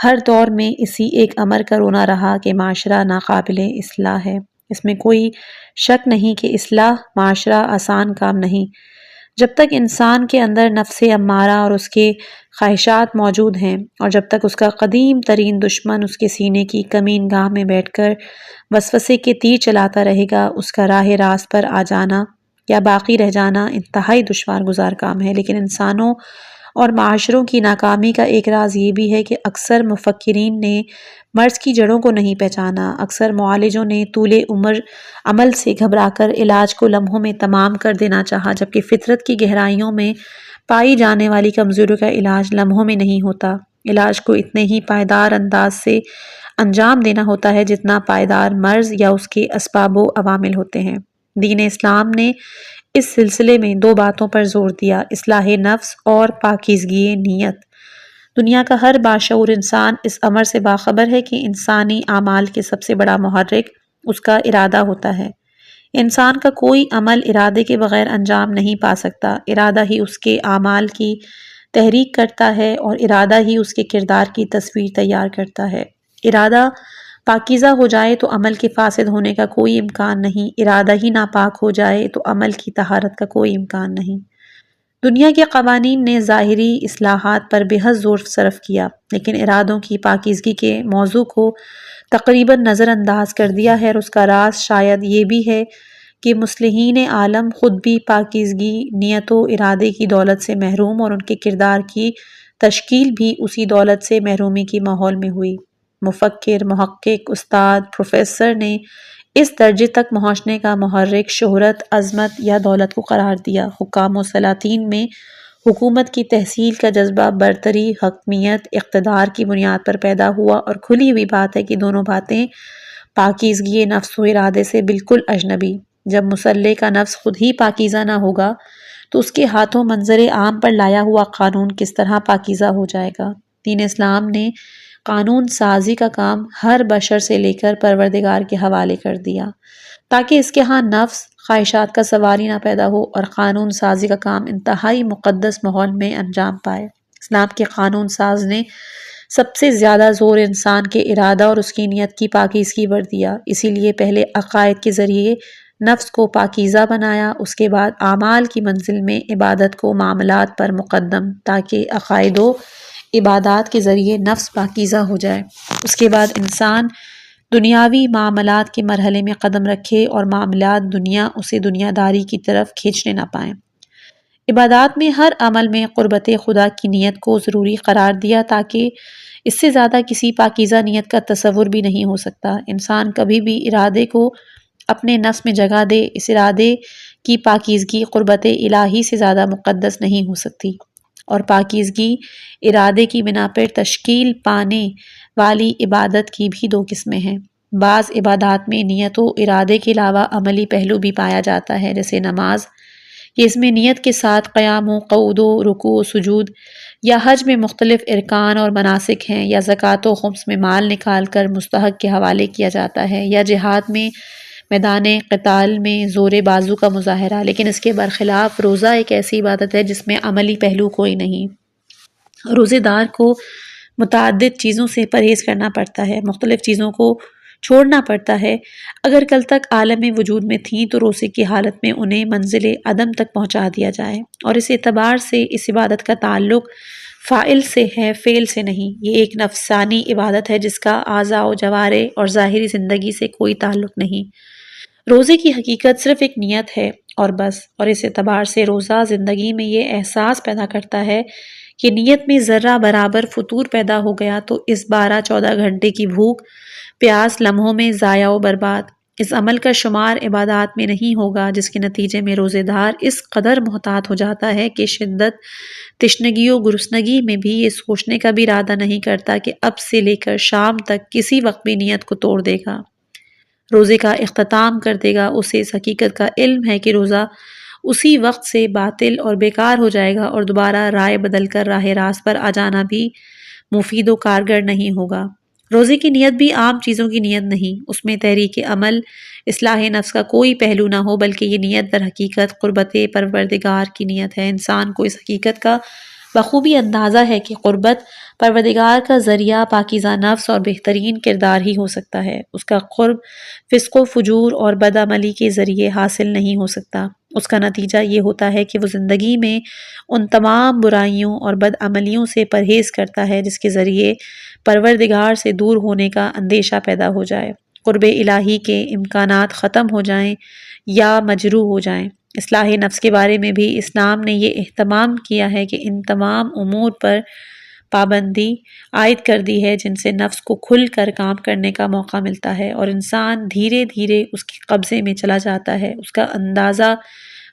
ہر دور میں اسی ایک امر کا رونا رہا کہ معاشرہ ناقابل اصلاح ہے۔ اس میں کوئی شک نہیں کہ اصلاح معاشرہ آسان کام نہیں۔ جب تک انسان کے اندر نفس امارہ اور اس کے خواہشات موجود ہیں، اور جب تک اس کا قدیم ترین دشمن اس کے سینے کی کمین گاہ میں بیٹھ کر وسوسے کے تیر چلاتا رہے گا، اس کا راہ راست پر آ جانا یا باقی رہ جانا انتہائی دشوار گزار کام ہے۔ لیکن انسانوں اور معاشروں کی ناکامی کا ایک راز یہ بھی ہے کہ اکثر مفکرین نے مرض کی جڑوں کو نہیں پہچانا، اکثر معالجوں نے طول عمل سے گھبرا کر علاج کو لمحوں میں تمام کر دینا چاہا، جبکہ فطرت کی گہرائیوں میں پائی جانے والی کمزوری کا علاج لمحوں میں نہیں ہوتا۔ علاج کو اتنے ہی پائیدار انداز سے انجام دینا ہوتا ہے جتنا پائیدار مرض یا اس کے اسباب و عوامل ہوتے ہیں۔ دین اسلام نے اس سلسلے میں دو باتوں پر زور دیا: اصلاح نفس اور پاکیزگی نیت۔ دنیا کا ہر باشعور انسان اس امر سے باخبر ہے کہ انسانی اعمال کے سب سے بڑا محرک اس کا ارادہ ہوتا ہے۔ انسان کا کوئی عمل ارادے کے بغیر انجام نہیں پا سکتا۔ ارادہ ہی اس کے اعمال کی تحریک کرتا ہے اور ارادہ ہی اس کے کردار کی تصویر تیار کرتا ہے۔ ارادہ پاکیزہ ہو جائے تو عمل کے فاسد ہونے کا کوئی امکان نہیں، ارادہ ہی ناپاک ہو جائے تو عمل کی طہارت کا کوئی امکان نہیں۔ دنیا کے قوانین نے ظاہری اصلاحات پر بے حد زور صرف کیا، لیکن ارادوں کی پاکیزگی کے موضوع کو تقریباً نظر انداز کر دیا ہے، اور اس کا راز شاید یہ بھی ہے کہ مصلحین عالم خود بھی پاکیزگی نیت و ارادے کی دولت سے محروم، اور ان کے کردار کی تشکیل بھی اسی دولت سے محرومی کی ماحول میں ہوئی۔ مفکر، محقق، استاد، پروفیسر نے اس درجے تک پہنچنے کا محرک شہرت، عظمت یا دولت کو قرار دیا۔ حکام و سلاطین میں حکومت کی تحصیل کا جذبہ برتری، حاکمیت، اقتدار کی بنیاد پر پیدا ہوا، اور کھلی ہوئی بات ہے کہ دونوں باتیں پاکیزگی نفس و ارادے سے بالکل اجنبی۔ جب مسلح کا نفس خود ہی پاکیزہ نہ ہوگا تو اس کے ہاتھوں منظر عام پر لایا ہوا قانون کس طرح پاکیزہ ہو جائے گا؟ دین اسلام نے قانون سازی کا کام ہر بشر سے لے کر پروردگار کے حوالے کر دیا، تاکہ اس کے ہاں نفس خواہشات کا سوال ہی نہ پیدا ہو اور قانون سازی کا کام انتہائی مقدس ماحول میں انجام پائے۔ اسلام کے قانون ساز نے سب سے زیادہ زور انسان کے ارادہ اور اس کی نیت کی پاکیزگی پر دیا، اسی لیے پہلے عقائد کے ذریعے نفس کو پاکیزہ بنایا، اس کے بعد اعمال کی منزل میں عبادت کو معاملات پر مقدم، تاکہ عقائد و عبادات کے ذریعے نفس پاکیزہ ہو جائے۔ اس کے بعد انسان دنیاوی معاملات کے مرحلے میں قدم رکھے اور معاملات دنیا اسے دنیا داری کی طرف کھینچنے نہ پائیں۔ عبادات میں ہر عمل میں قربت خدا کی نیت کو ضروری قرار دیا، تاکہ اس سے زیادہ کسی پاکیزہ نیت کا تصور بھی نہیں ہو سکتا۔ انسان کبھی بھی ارادے کو اپنے نفس میں جگہ دے، اس ارادے کی پاکیزگی قربت الہی سے زیادہ مقدس نہیں ہو سکتی۔ اور پاکیزگی ارادے کی بنا پر تشکیل پانے والی عبادت کی بھی دو قسمیں ہیں۔ بعض عبادات میں نیت و ارادے کے علاوہ عملی پہلو بھی پایا جاتا ہے، جیسے نماز، کہ اس میں نیت کے ساتھ قیام و قعود و رکوع و سجود، یا حج میں مختلف ارکان اور مناسک ہیں، یا زکوٰۃ و خمس میں مال نکال کر مستحق کے حوالے کیا جاتا ہے، یا جہاد میں میدان قتال میں زور بازو کا مظاہرہ۔ لیکن اس کے برخلاف روزہ ایک ایسی عبادت ہے جس میں عملی پہلو کوئی نہیں۔ روزے دار کو متعدد چیزوں سے پرہیز کرنا پڑتا ہے، مختلف چیزوں کو چھوڑنا پڑتا ہے۔ اگر کل تک عالم وجود میں تھیں تو روزے کی حالت میں انہیں منزل عدم تک پہنچا دیا جائے، اور اس اعتبار سے اس عبادت کا تعلق فاعل سے ہے، فعل سے نہیں۔ یہ ایک نفسانی عبادت ہے جس کا اعضاء و جوارح اور ظاہری زندگی سے کوئی تعلق نہیں۔ روزے کی حقیقت صرف ایک نیت ہے اور بس، اور اس اعتبار سے روزہ زندگی میں یہ احساس پیدا کرتا ہے کہ نیت میں ذرہ برابر فطور پیدا ہو گیا تو اس 12-14 گھنٹے کی بھوک پیاس لمحوں میں ضائع و برباد۔ اس عمل کا شمار عبادات میں نہیں ہوگا، جس کے نتیجے میں روزے دار اس قدر محتاط ہو جاتا ہے کہ شدت تشنگی و گرسنگی میں بھی یہ سوچنے کا بھی ارادہ نہیں کرتا کہ اب سے لے کر شام تک کسی وقت بھی نیت کو توڑ دے گا، روزے کا اختتام کر دے گا۔ اسے اس حقیقت کا علم ہے کہ روزہ اسی وقت سے باطل اور بیکار ہو جائے گا اور دوبارہ رائے بدل کر راہ راست پر آ جانا بھی مفید و کارگر نہیں ہوگا۔ روزے کی نیت بھی عام چیزوں کی نیت نہیں، اس میں تحریک عمل، اصلاح نفس کا کوئی پہلو نہ ہو، بلکہ یہ نیت در حقیقت قربت پروردگار کی نیت ہے۔ انسان کو اس حقیقت کا بخوبی اندازہ ہے کہ قربت پروردگار کا ذریعہ پاکیزہ نفس اور بہترین کردار ہی ہو سکتا ہے، اس کا قرب فسق و فجور اور بدعملی کے ذریعے حاصل نہیں ہو سکتا۔ اس کا نتیجہ یہ ہوتا ہے کہ وہ زندگی میں ان تمام برائیوں اور بدعملیوں سے پرہیز کرتا ہے جس کے ذریعے پروردگار سے دور ہونے کا اندیشہ پیدا ہو جائے، قرب الہی کے امکانات ختم ہو جائیں یا مجروح ہو جائیں۔ اصلاح نفس کے بارے میں بھی اسلام نے یہ اہتمام کیا ہے کہ ان تمام امور پر پابندی عائد کر دی ہے جن سے نفس کو کھل کر کام کرنے کا موقع ملتا ہے اور انسان دھیرے دھیرے اس کے قبضے میں چلا جاتا ہے۔ اس کا اندازہ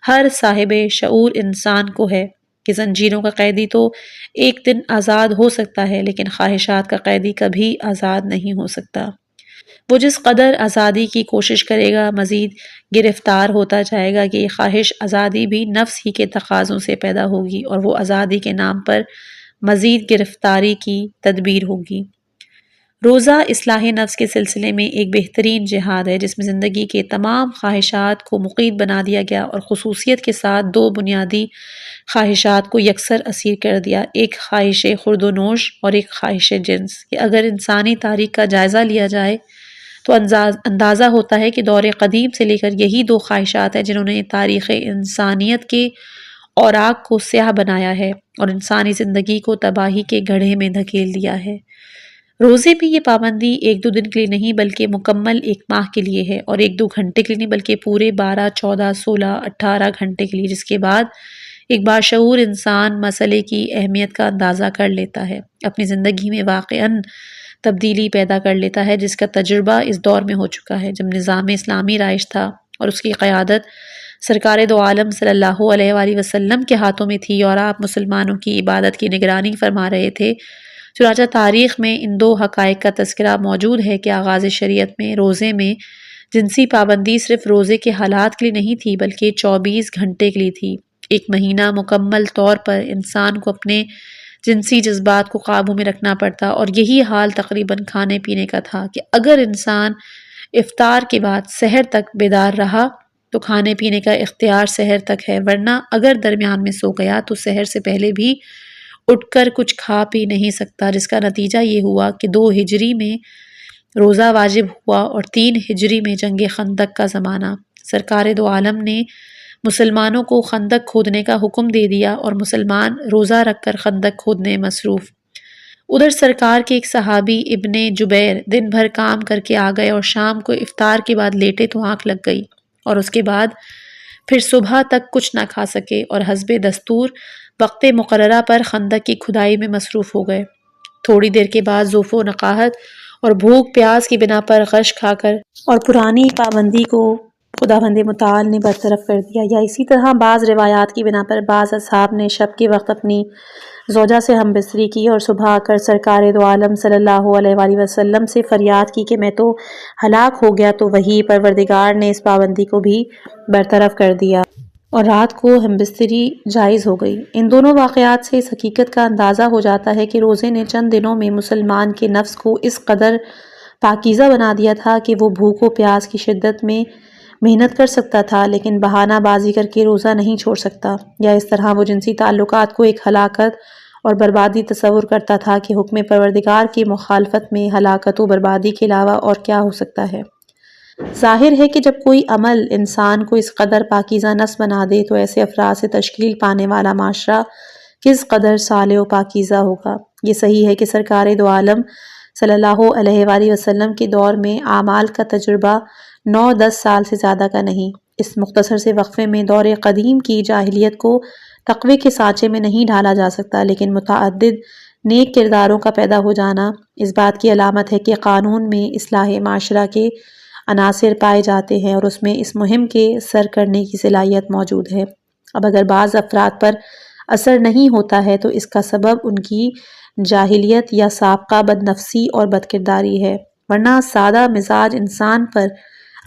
ہر صاحب شعور انسان کو ہے کہ زنجیروں کا قیدی تو ایک دن آزاد ہو سکتا ہے، لیکن خواہشات کا قیدی کبھی آزاد نہیں ہو سکتا۔ وہ جس قدر آزادی کی کوشش کرے گا، مزید گرفتار ہوتا جائے گا کہ یہ خواہش آزادی بھی نفس ہی کے تقاضوں سے پیدا ہوگی اور وہ آزادی کے نام پر مزید گرفتاری کی تدبیر ہوگی۔ روزہ اصلاح نفس کے سلسلے میں ایک بہترین جہاد ہے جس میں زندگی کے تمام خواہشات کو مقید بنا دیا گیا اور خصوصیت کے ساتھ دو بنیادی خواہشات کو یکسر اسیر کر دیا، ایک خواہش خورد و نوش اور ایک خواہش جنس۔ کہ اگر انسانی تاریخ کا جائزہ لیا جائے تو اندازہ ہوتا ہے کہ دور قدیم سے لے کر یہی دو خواہشات ہیں جنہوں نے تاریخ انسانیت کے اوراق کو سیاہ بنایا ہے اور انسانی زندگی کو تباہی کے گڑھے میں دھکیل دیا ہے۔ روزے میں یہ پابندی ایک دو دن کے لیے نہیں بلکہ مکمل ایک ماہ کے لیے ہے، اور ایک دو گھنٹے کے لیے نہیں بلکہ پورے 12، 14، 16، 18 گھنٹے کے لیے، جس کے بعد ایک باشعور انسان مسئلے کی اہمیت کا اندازہ کر لیتا ہے، اپنی زندگی میں واقعاً تبدیلی پیدا کر لیتا ہے، جس کا تجربہ اس دور میں ہو چکا ہے جب نظام اسلامی رائج تھا اور اس کی قیادت سرکار دو عالم صلی اللہ علیہ وآلہ وسلم کے ہاتھوں میں تھی اور آپ مسلمانوں کی عبادت کی نگرانی فرما رہے تھے۔ چنانچہ تاریخ میں ان دو حقائق کا تذکرہ موجود ہے کہ آغاز شریعت میں روزے میں جنسی پابندی صرف روزے کے حالات کے لیے نہیں تھی بلکہ 24 گھنٹے کے لیے تھی۔ ایک مہینہ مکمل طور پر انسان کو اپنے جنسی جذبات کو قابو میں رکھنا پڑتا اور یہی حال تقریباً کھانے پینے کا تھا کہ اگر انسان افطار کے بعد سحر تک بیدار رہا تو کھانے پینے کا اختیار سحر تک ہے، ورنہ اگر درمیان میں سو گیا تو سحر سے پہلے بھی اٹھ کر کچھ کھا پی نہیں سکتا، جس کا نتیجہ یہ ہوا کہ 2 ہجری میں روزہ واجب ہوا اور 3 ہجری میں جنگ خندق کا زمانہ۔ سرکار دو عالم نے مسلمانوں کو خندق کھودنے کا حکم دے دیا اور مسلمان روزہ رکھ کر خندق کھودنے مصروف۔ ادھر سرکار کے ایک صحابی ابن جبیر دن بھر کام کر کے آ گئے اور شام کو افطار کے بعد لیٹے تو آنکھ لگ گئی اور اس کے بعد پھر صبح تک کچھ نہ کھا سکے اور حسب دستور وقت مقررہ پر خندق کی کھدائی میں مصروف ہو گئے۔ تھوڑی دیر کے بعد ضعف و نقاہت اور بھوک پیاس کی بنا پر غش کھا کر اور پرانی پابندی کو خداوند متعال نے برطرف کر دیا، یا اسی طرح بعض روایات کی بنا پر بعض اصحاب نے شب کے وقت اپنی زوجہ سے ہم بستری کی اور صبح آ کر سرکار دو عالم صلی اللہ علیہ وآلہ وسلم سے فریاد کی کہ میں تو ہلاک ہو گیا، تو وہی پروردگار نے اس پابندی کو بھی برطرف کر دیا اور رات کو ہم بستری جائز ہو گئی۔ ان دونوں واقعات سے اس حقیقت کا اندازہ ہو جاتا ہے کہ روزے نے چند دنوں میں مسلمان کے نفس کو اس قدر پاکیزہ بنا دیا تھا کہ وہ بھوک و پیاس کی شدت میں محنت کر سکتا تھا لیکن بہانہ بازی کر کے روزہ نہیں چھوڑ سکتا، یا اس طرح وہ جنسی تعلقات کو ایک ہلاکت اور بربادی تصور کرتا تھا کہ حکم پروردگار کی مخالفت میں ہلاکت و بربادی کے علاوہ اور کیا ہو سکتا ہے۔ ظاہر ہے کہ جب کوئی عمل انسان کو اس قدر پاکیزہ نفس بنا دے تو ایسے افراد سے تشکیل پانے والا معاشرہ کس قدر صالح و پاکیزہ ہوگا۔ یہ صحیح ہے کہ سرکار دو عالم صلی اللہ علیہ وآلہ وسلم کے دور میں اعمال کا تجربہ 9-10 سال سے زیادہ کا نہیں۔ اس مختصر سے وقفے میں دور قدیم کی جاہلیت کو تقوی کے سانچے میں نہیں ڈھالا جا سکتا، لیکن متعدد نیک کرداروں کا پیدا ہو جانا اس بات کی علامت ہے کہ قانون میں اصلاح معاشرہ کے عناصر پائے جاتے ہیں اور اس میں اس مہم کے سر کرنے کی صلاحیت موجود ہے۔ اب اگر بعض افراد پر اثر نہیں ہوتا ہے تو اس کا سبب ان کی جاہلیت یا سابقہ بد نفسی اور بد کرداری ہے، ورنہ سادہ مزاج انسان پر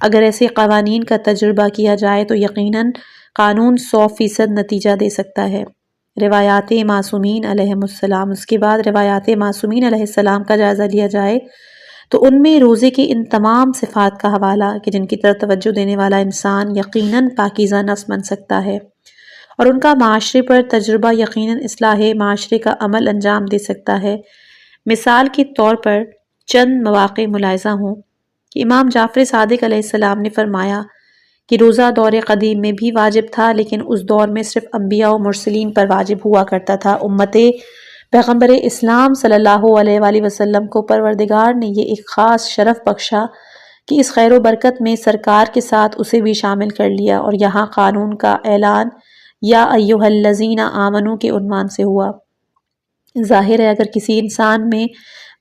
اگر ایسے قوانین کا تجربہ کیا جائے تو یقیناً قانون 100% نتیجہ دے سکتا ہے۔ روایات معصومین علیہم السلام، اس کے بعد روایات معصومین علیہ السلام کا جائزہ لیا جائے تو ان میں روزے کے ان تمام صفات کا حوالہ کہ جن کی طرف توجہ دینے والا انسان یقیناً پاکیزہ نفس بن سکتا ہے اور ان کا معاشرے پر تجربہ یقیناً اصلاح معاشرے کا عمل انجام دے سکتا ہے۔ مثال کے طور پر چند مواقع ملاحظہ ہوں کہ امام جعفر صادق علیہ السلام نے فرمایا کہ روزہ دور قدیم میں بھی واجب تھا، لیکن اس دور میں صرف انبیاء و مرسلین پر واجب ہوا کرتا تھا۔ امت پیغمبر اسلام صلی اللہ علیہ وآلہ وسلم کو پروردگار نے یہ ایک خاص شرف بخشا کہ اس خیر و برکت میں سرکار کے ساتھ اسے بھی شامل کر لیا، اور یہاں قانون کا اعلان یا ایھا الذین آمنو کے عنوان سے ہوا۔ ظاہر ہے اگر کسی انسان میں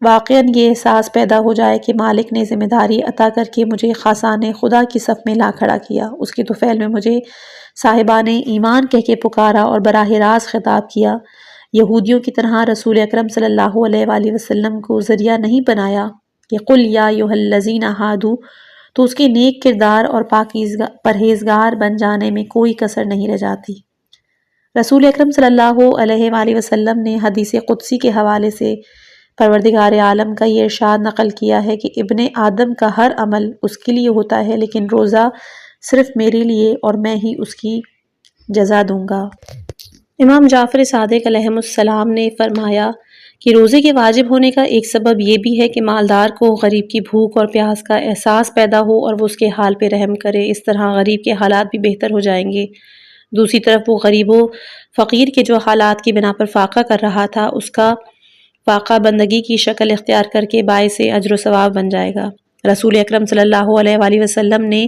واقعاً یہ احساس پیدا ہو جائے کہ مالک نے ذمہ داری عطا کر کے مجھے خاصان خدا کی صف میں لا کھڑا کیا، اس کے طفیل میں مجھے صاحبان ایمان کہہ کے پکارا اور براہ راست خطاب کیا، یہودیوں کی طرح رسول اکرم صلی اللہ علیہ وآلہ وسلم کو ذریعہ نہیں بنایا کہ قل یا ایھا الذین ھادوا، تو اس کے نیک کردار اور پرہیزگار بن جانے میں کوئی کسر نہیں رہ جاتی۔ رسول اکرم صلی اللہ علیہ وآلہ وسلم نے حدیث قدسی کے حوالے سے پروردگار عالم کا یہ ارشاد نقل کیا ہے کہ ابن آدم کا ہر عمل اس کے لیے ہوتا ہے لیکن روزہ صرف میرے لیے اور میں ہی اس کی جزا دوں گا۔ امام جعفر صادق علیہ السلام نے فرمایا کہ روزے کے واجب ہونے کا ایک سبب یہ بھی ہے کہ مالدار کو غریب کی بھوک اور پیاس کا احساس پیدا ہو اور وہ اس کے حال پہ رحم کرے، اس طرح غریب کے حالات بھی بہتر ہو جائیں گے۔ دوسری طرف وہ غریب و فقیر کے جو حالات کی بنا پر فاقہ کر رہا تھا، اس کا فاقہ بندگی کی شکل اختیار کر کے باعث اجر و ثواب بن جائے گا۔ رسول اکرم صلی اللہ علیہ وآلہ وسلم نے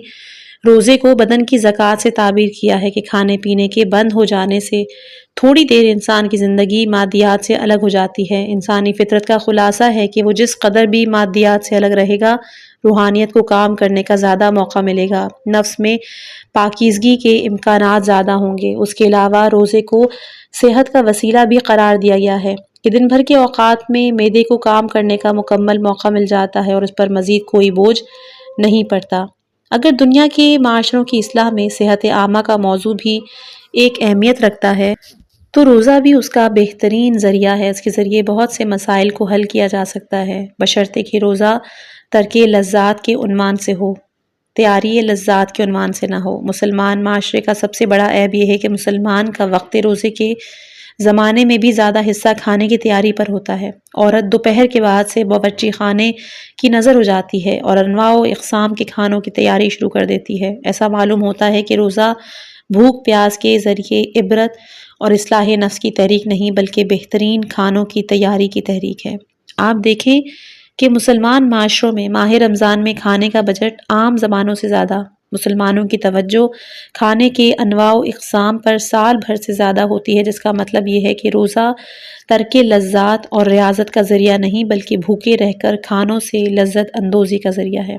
روزے کو بدن کی زکوٰۃ سے تعبیر کیا ہے کہ کھانے پینے کے بند ہو جانے سے تھوڑی دیر انسان کی زندگی مادیات سے الگ ہو جاتی ہے۔ انسانی فطرت کا خلاصہ ہے کہ وہ جس قدر بھی مادیات سے الگ رہے گا، روحانیت کو کام کرنے کا زیادہ موقع ملے گا، نفس میں پاکیزگی کے امکانات زیادہ ہوں گے۔ اس کے علاوہ روزے کو صحت کا وسیلہ بھی قرار دیا گیا ہے کہ دن بھر کے اوقات میں معدے کو کام کرنے کا مکمل موقع مل جاتا ہے اور اس پر مزید کوئی بوجھ نہیں پڑتا۔ اگر دنیا کے معاشروں کی اصلاح میں صحت عامہ کا موضوع بھی ایک اہمیت رکھتا ہے تو روزہ بھی اس کا بہترین ذریعہ ہے۔ اس کے ذریعے بہت سے مسائل کو حل کیا جا سکتا ہے، بشرطے کہ روزہ ترک لذات کے عنوان سے ہو، تیاری لذات کے عنوان سے نہ ہو۔ مسلمان معاشرے کا سب سے بڑا عیب یہ ہے کہ مسلمان کا وقت روزے کے زمانے میں بھی زیادہ حصہ کھانے کی تیاری پر ہوتا ہے۔ عورت دوپہر کے بعد سے باورچی خانے کی نظر ہو جاتی ہے اور انواع و اقسام کے کھانوں کی تیاری شروع کر دیتی ہے۔ ایسا معلوم ہوتا ہے کہ روزہ بھوک پیاس کے ذریعے عبرت اور اصلاح نفس کی تحریک نہیں بلکہ بہترین کھانوں کی تیاری کی تحریک ہے۔ آپ دیکھیں کہ مسلمان معاشروں میں ماہ رمضان میں کھانے کا بجٹ عام زمانوں سے زیادہ، مسلمانوں کی توجہ کھانے کے انواع و اقسام پر سال بھر سے زیادہ ہوتی ہے، جس کا مطلب یہ ہے کہ روزہ ترک لذات اور ریاضت کا ذریعہ نہیں بلکہ بھوکے رہ کر کھانوں سے لذت اندوزی کا ذریعہ ہے۔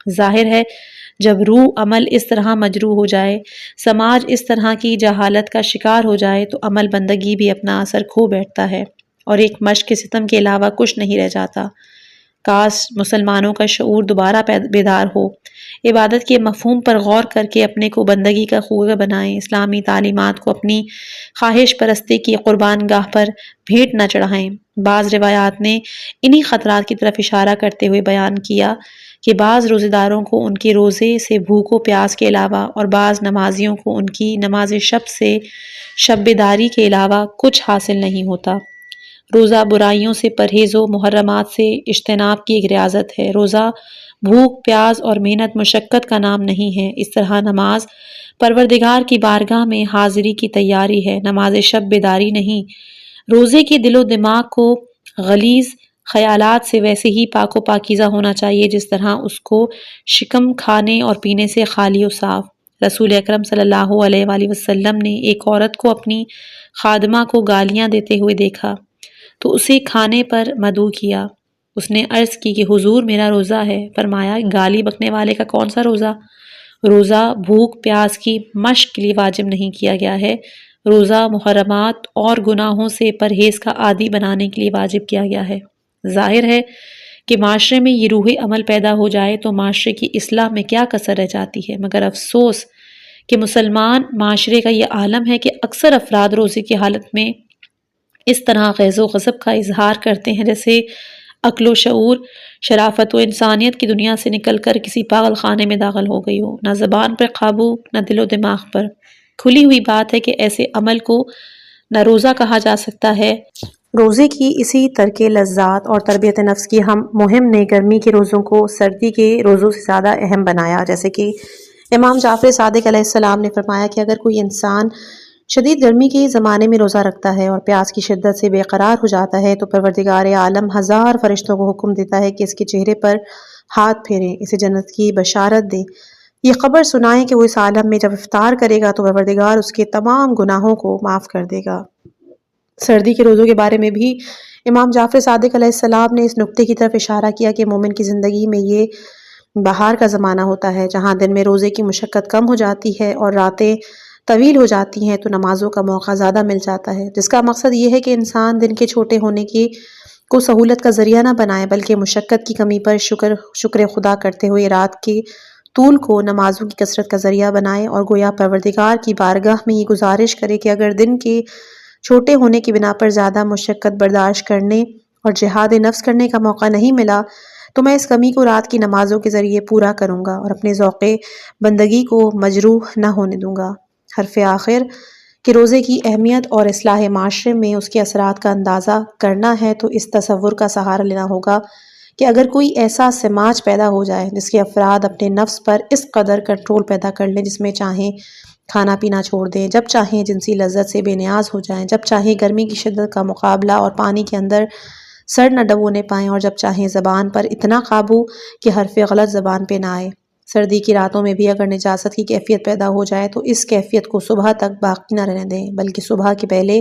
ظاہر ہے جب روح عمل اس طرح مجروح ہو جائے، سماج اس طرح کی جہالت کا شکار ہو جائے تو عمل بندگی بھی اپنا اثر کھو بیٹھتا ہے اور ایک مشق ستم کے علاوہ کچھ نہیں رہ جاتا۔ کاش مسلمانوں کا شعور دوبارہ بیدار ہو، عبادت کے مفہوم پر غور کر کے اپنے کو بندگی کا خوگر بنائیں، اسلامی تعلیمات کو اپنی خواہش پرستی کی قربان گاہ پر بھیٹ نہ چڑھائیں۔ بعض روایات نے انہی خطرات کی طرف اشارہ کرتے ہوئے بیان کیا کہ بعض روزے داروں کو ان کے روزے سے بھوک و پیاس کے علاوہ اور بعض نمازیوں کو ان کی نماز شب سے شب بیداری کے علاوہ کچھ حاصل نہیں ہوتا۔ روزہ برائیوں سے پرہیز و محرمات سے اجتناب کی ایک ریاضت ہے۔ روزہ بھوک پیاس اور محنت مشقت کا نام نہیں ہے۔ اس طرح نماز پروردگار کی بارگاہ میں حاضری کی تیاری ہے، نماز شب بیداری نہیں۔ روزے کے دل و دماغ کو غلیظ خیالات سے ویسے ہی پاک و پاکیزہ ہونا چاہیے جس طرح اس کو شکم کھانے اور پینے سے خالی و صاف۔ رسول اکرم صلی اللہ علیہ وآلہ وسلم نے ایک عورت کو اپنی خادمہ کو گالیاں دیتے ہوئے دیکھا تو اسے کھانے پر مدعو کیا۔ اس نے عرض کی کہ حضور میرا روزہ ہے۔ فرمایا گالی بکنے والے کا کون سا روزہ؟ روزہ بھوک پیاس کی مشق کے لیے واجب نہیں کیا گیا ہے، روزہ محرمات اور گناہوں سے پرہیز کا عادی بنانے کے لیے واجب کیا گیا ہے۔ ظاہر ہے کہ معاشرے میں یہ روح عمل پیدا ہو جائے تو معاشرے کی اصلاح میں کیا کسر رہ جاتی ہے، مگر افسوس کہ مسلمان معاشرے کا یہ عالم ہے کہ اکثر افراد روزے کی حالت میں اس طرح غیظ و غضب کا اظہار کرتے ہیں جیسے عقل و شعور، شرافت و انسانیت کی دنیا سے نکل کر کسی پاگل خانے میں داخل ہو گئی ہو۔ نہ زبان پر قابو، نہ دل و دماغ پر۔ کھلی ہوئی بات ہے کہ ایسے عمل کو نہ روزہ کہا جا سکتا ہے۔ روزے کی اسی ترک لذات اور تربیت نفس کی ہم مہم نے گرمی کے روزوں کو سردی کے روزوں سے زیادہ اہم بنایا، جیسے کہ امام جعفر صادق علیہ السلام نے فرمایا کہ اگر کوئی انسان شدید گرمی کے زمانے میں روزہ رکھتا ہے اور پیاس کی شدت سے بے قرار ہو جاتا ہے تو پروردگار عالم ہزار فرشتوں کو حکم دیتا ہے کہ اس کے چہرے پر ہاتھ پھیریں، اسے جنت کی بشارت دیں، یہ خبر سنائیں کہ وہ اس عالم میں جب افطار کرے گا تو پروردگار اس کے تمام گناہوں کو معاف کر دے گا۔ سردی کے روزوں کے بارے میں بھی امام جعفر صادق علیہ السلام نے اس نقطے کی طرف اشارہ کیا کہ مومن کی زندگی میں یہ بہار کا زمانہ ہوتا ہے جہاں دن میں روزے کی مشقت کم ہو جاتی ہے اور راتیں طویل ہو جاتی ہیں تو نمازوں کا موقع زیادہ مل جاتا ہے، جس کا مقصد یہ ہے کہ انسان دن کے چھوٹے ہونے کو سہولت کا ذریعہ نہ بنائے بلکہ مشقت کی کمی پر شکر خدا کرتے ہوئے رات کے طول کو نمازوں کی کثرت کا ذریعہ بنائے اور گویا پروردگار کی بارگاہ میں یہ گزارش کرے کہ اگر دن کے چھوٹے ہونے کی بنا پر زیادہ مشقت برداشت کرنے اور جہاد نفس کرنے کا موقع نہیں ملا تو میں اس کمی کو رات کی نمازوں کے ذریعے پورا کروں گا اور اپنے ذوق بندگی کو مجروح نہ ہونے دوں گا۔ حرف آخر کہ روزے کی اہمیت اور اصلاح معاشرے میں اس کے اثرات کا اندازہ کرنا ہے تو اس تصور کا سہارا لینا ہوگا کہ اگر کوئی ایسا سماج پیدا ہو جائے جس کے افراد اپنے نفس پر اس قدر کنٹرول پیدا کر لیں جس میں چاہیں کھانا پینا چھوڑ دیں، جب چاہیں جنسی لذت سے بے نیاز ہو جائیں، جب چاہیں گرمی کی شدت کا مقابلہ اور پانی کے اندر سر نہ ڈبونے پائیں اور جب چاہیں زبان پر اتنا قابو کہ حرف غلط زبان پہ نہ آئے۔ سردی کی راتوں میں بھی اگر نجاست کی کیفیت پیدا ہو جائے تو اس کیفیت کو صبح تک باقی نہ رہنے دیں بلکہ صبح کے پہلے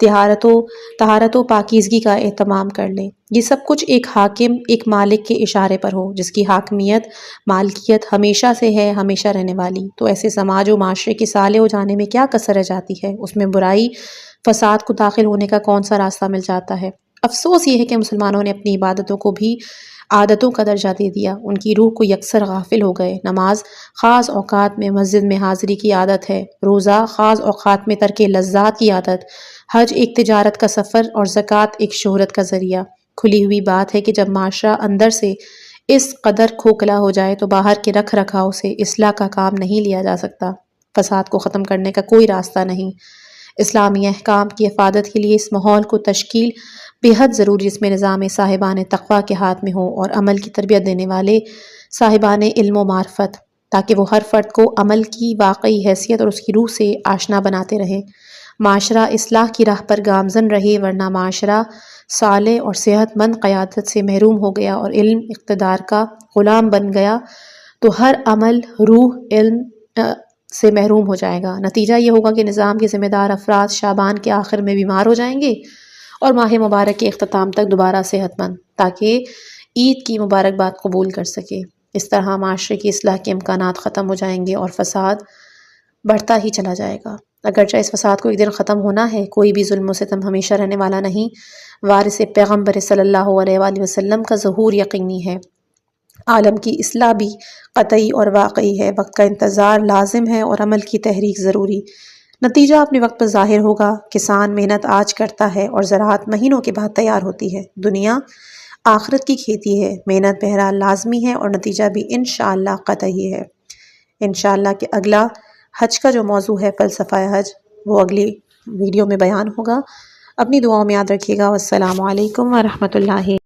طہارت و پاکیزگی کا اہتمام کر لیں۔ یہ سب کچھ ایک حاکم، ایک مالک کے اشارے پر ہو جس کی حاکمیت، مالکیت ہمیشہ سے ہے، ہمیشہ رہنے والی، تو ایسے سماج و معاشرے کے صالح ہو جانے میں کیا کسر رہ جاتی ہے، اس میں برائی فساد کو داخل ہونے کا کون سا راستہ مل جاتا ہے۔ افسوس یہ ہے کہ مسلمانوں نے اپنی عبادتوں کو بھی عادتوں کا درجہ دے دیا، ان کی روح کو یکسر غافل ہو گئے۔ نماز خاص اوقات میں مسجد میں حاضری کی عادت ہے، روزہ خاص اوقات میں ترک لذات کی عادت، حج ایک تجارت کا سفر اور زکوٰۃ ایک شہرت کا ذریعہ۔ کھلی ہوئی بات ہے کہ جب معاشرہ اندر سے اس قدر کھوکھلا ہو جائے تو باہر کے رکھ رکھاؤ سے اصلاح کا کام نہیں لیا جا سکتا، فساد کو ختم کرنے کا کوئی راستہ نہیں۔ اسلامی احکام کی افادت کے لیے اس ماحول کو تشکیل بے حد ضروری جس میں نظام صاحبان تقویٰ کے ہاتھ میں ہو اور عمل کی تربیت دینے والے صاحبان علم و معرفت، تاکہ وہ ہر فرد کو عمل کی واقعی حیثیت اور اس کی روح سے آشنا بناتے رہیں۔ معاشرہ اصلاح کی راہ پر گامزن رہے، ورنہ معاشرہ صالح اور صحت مند قیادت سے محروم ہو گیا اور علم اقتدار کا غلام بن گیا تو ہر عمل روح علم سے محروم ہو جائے گا۔ نتیجہ یہ ہوگا کہ نظام کے ذمہ دار افراد شعبان کے آخر میں بیمار ہو جائیں گے اور ماہ مبارک کے اختتام تک دوبارہ صحت مند، تاکہ عید کی مبارکباد قبول کر سکے۔ اس طرح معاشرے کی اصلاح کے امکانات ختم ہو جائیں گے اور فساد بڑھتا ہی چلا جائے گا۔ اگرچہ اس فساد کو ایک دن ختم ہونا ہے، کوئی بھی ظلم و ستم ہمیشہ رہنے والا نہیں۔ وارث پیغمبر صلی اللہ علیہ وآلہ وسلم کا ظہور یقینی ہے، عالم کی اصلاح بھی قطعی اور واقعی ہے، وقت کا انتظار لازم ہے اور عمل کی تحریک ضروری۔ نتیجہ اپنے وقت پر ظاہر ہوگا۔ کسان محنت آج کرتا ہے اور زراعت مہینوں کے بعد تیار ہوتی ہے۔ دنیا آخرت کی کھیتی ہے، محنت بہرحال لازمی ہے اور نتیجہ بھی انشاءاللہ قطعی ہے۔ انشاءاللہ کہ اگلا حج کا جو موضوع ہے فلسفہ حج، وہ اگلی ویڈیو میں بیان ہوگا۔ اپنی دعاؤں میں یاد رکھیے گا۔ والسلام علیکم ورحمۃ اللہ۔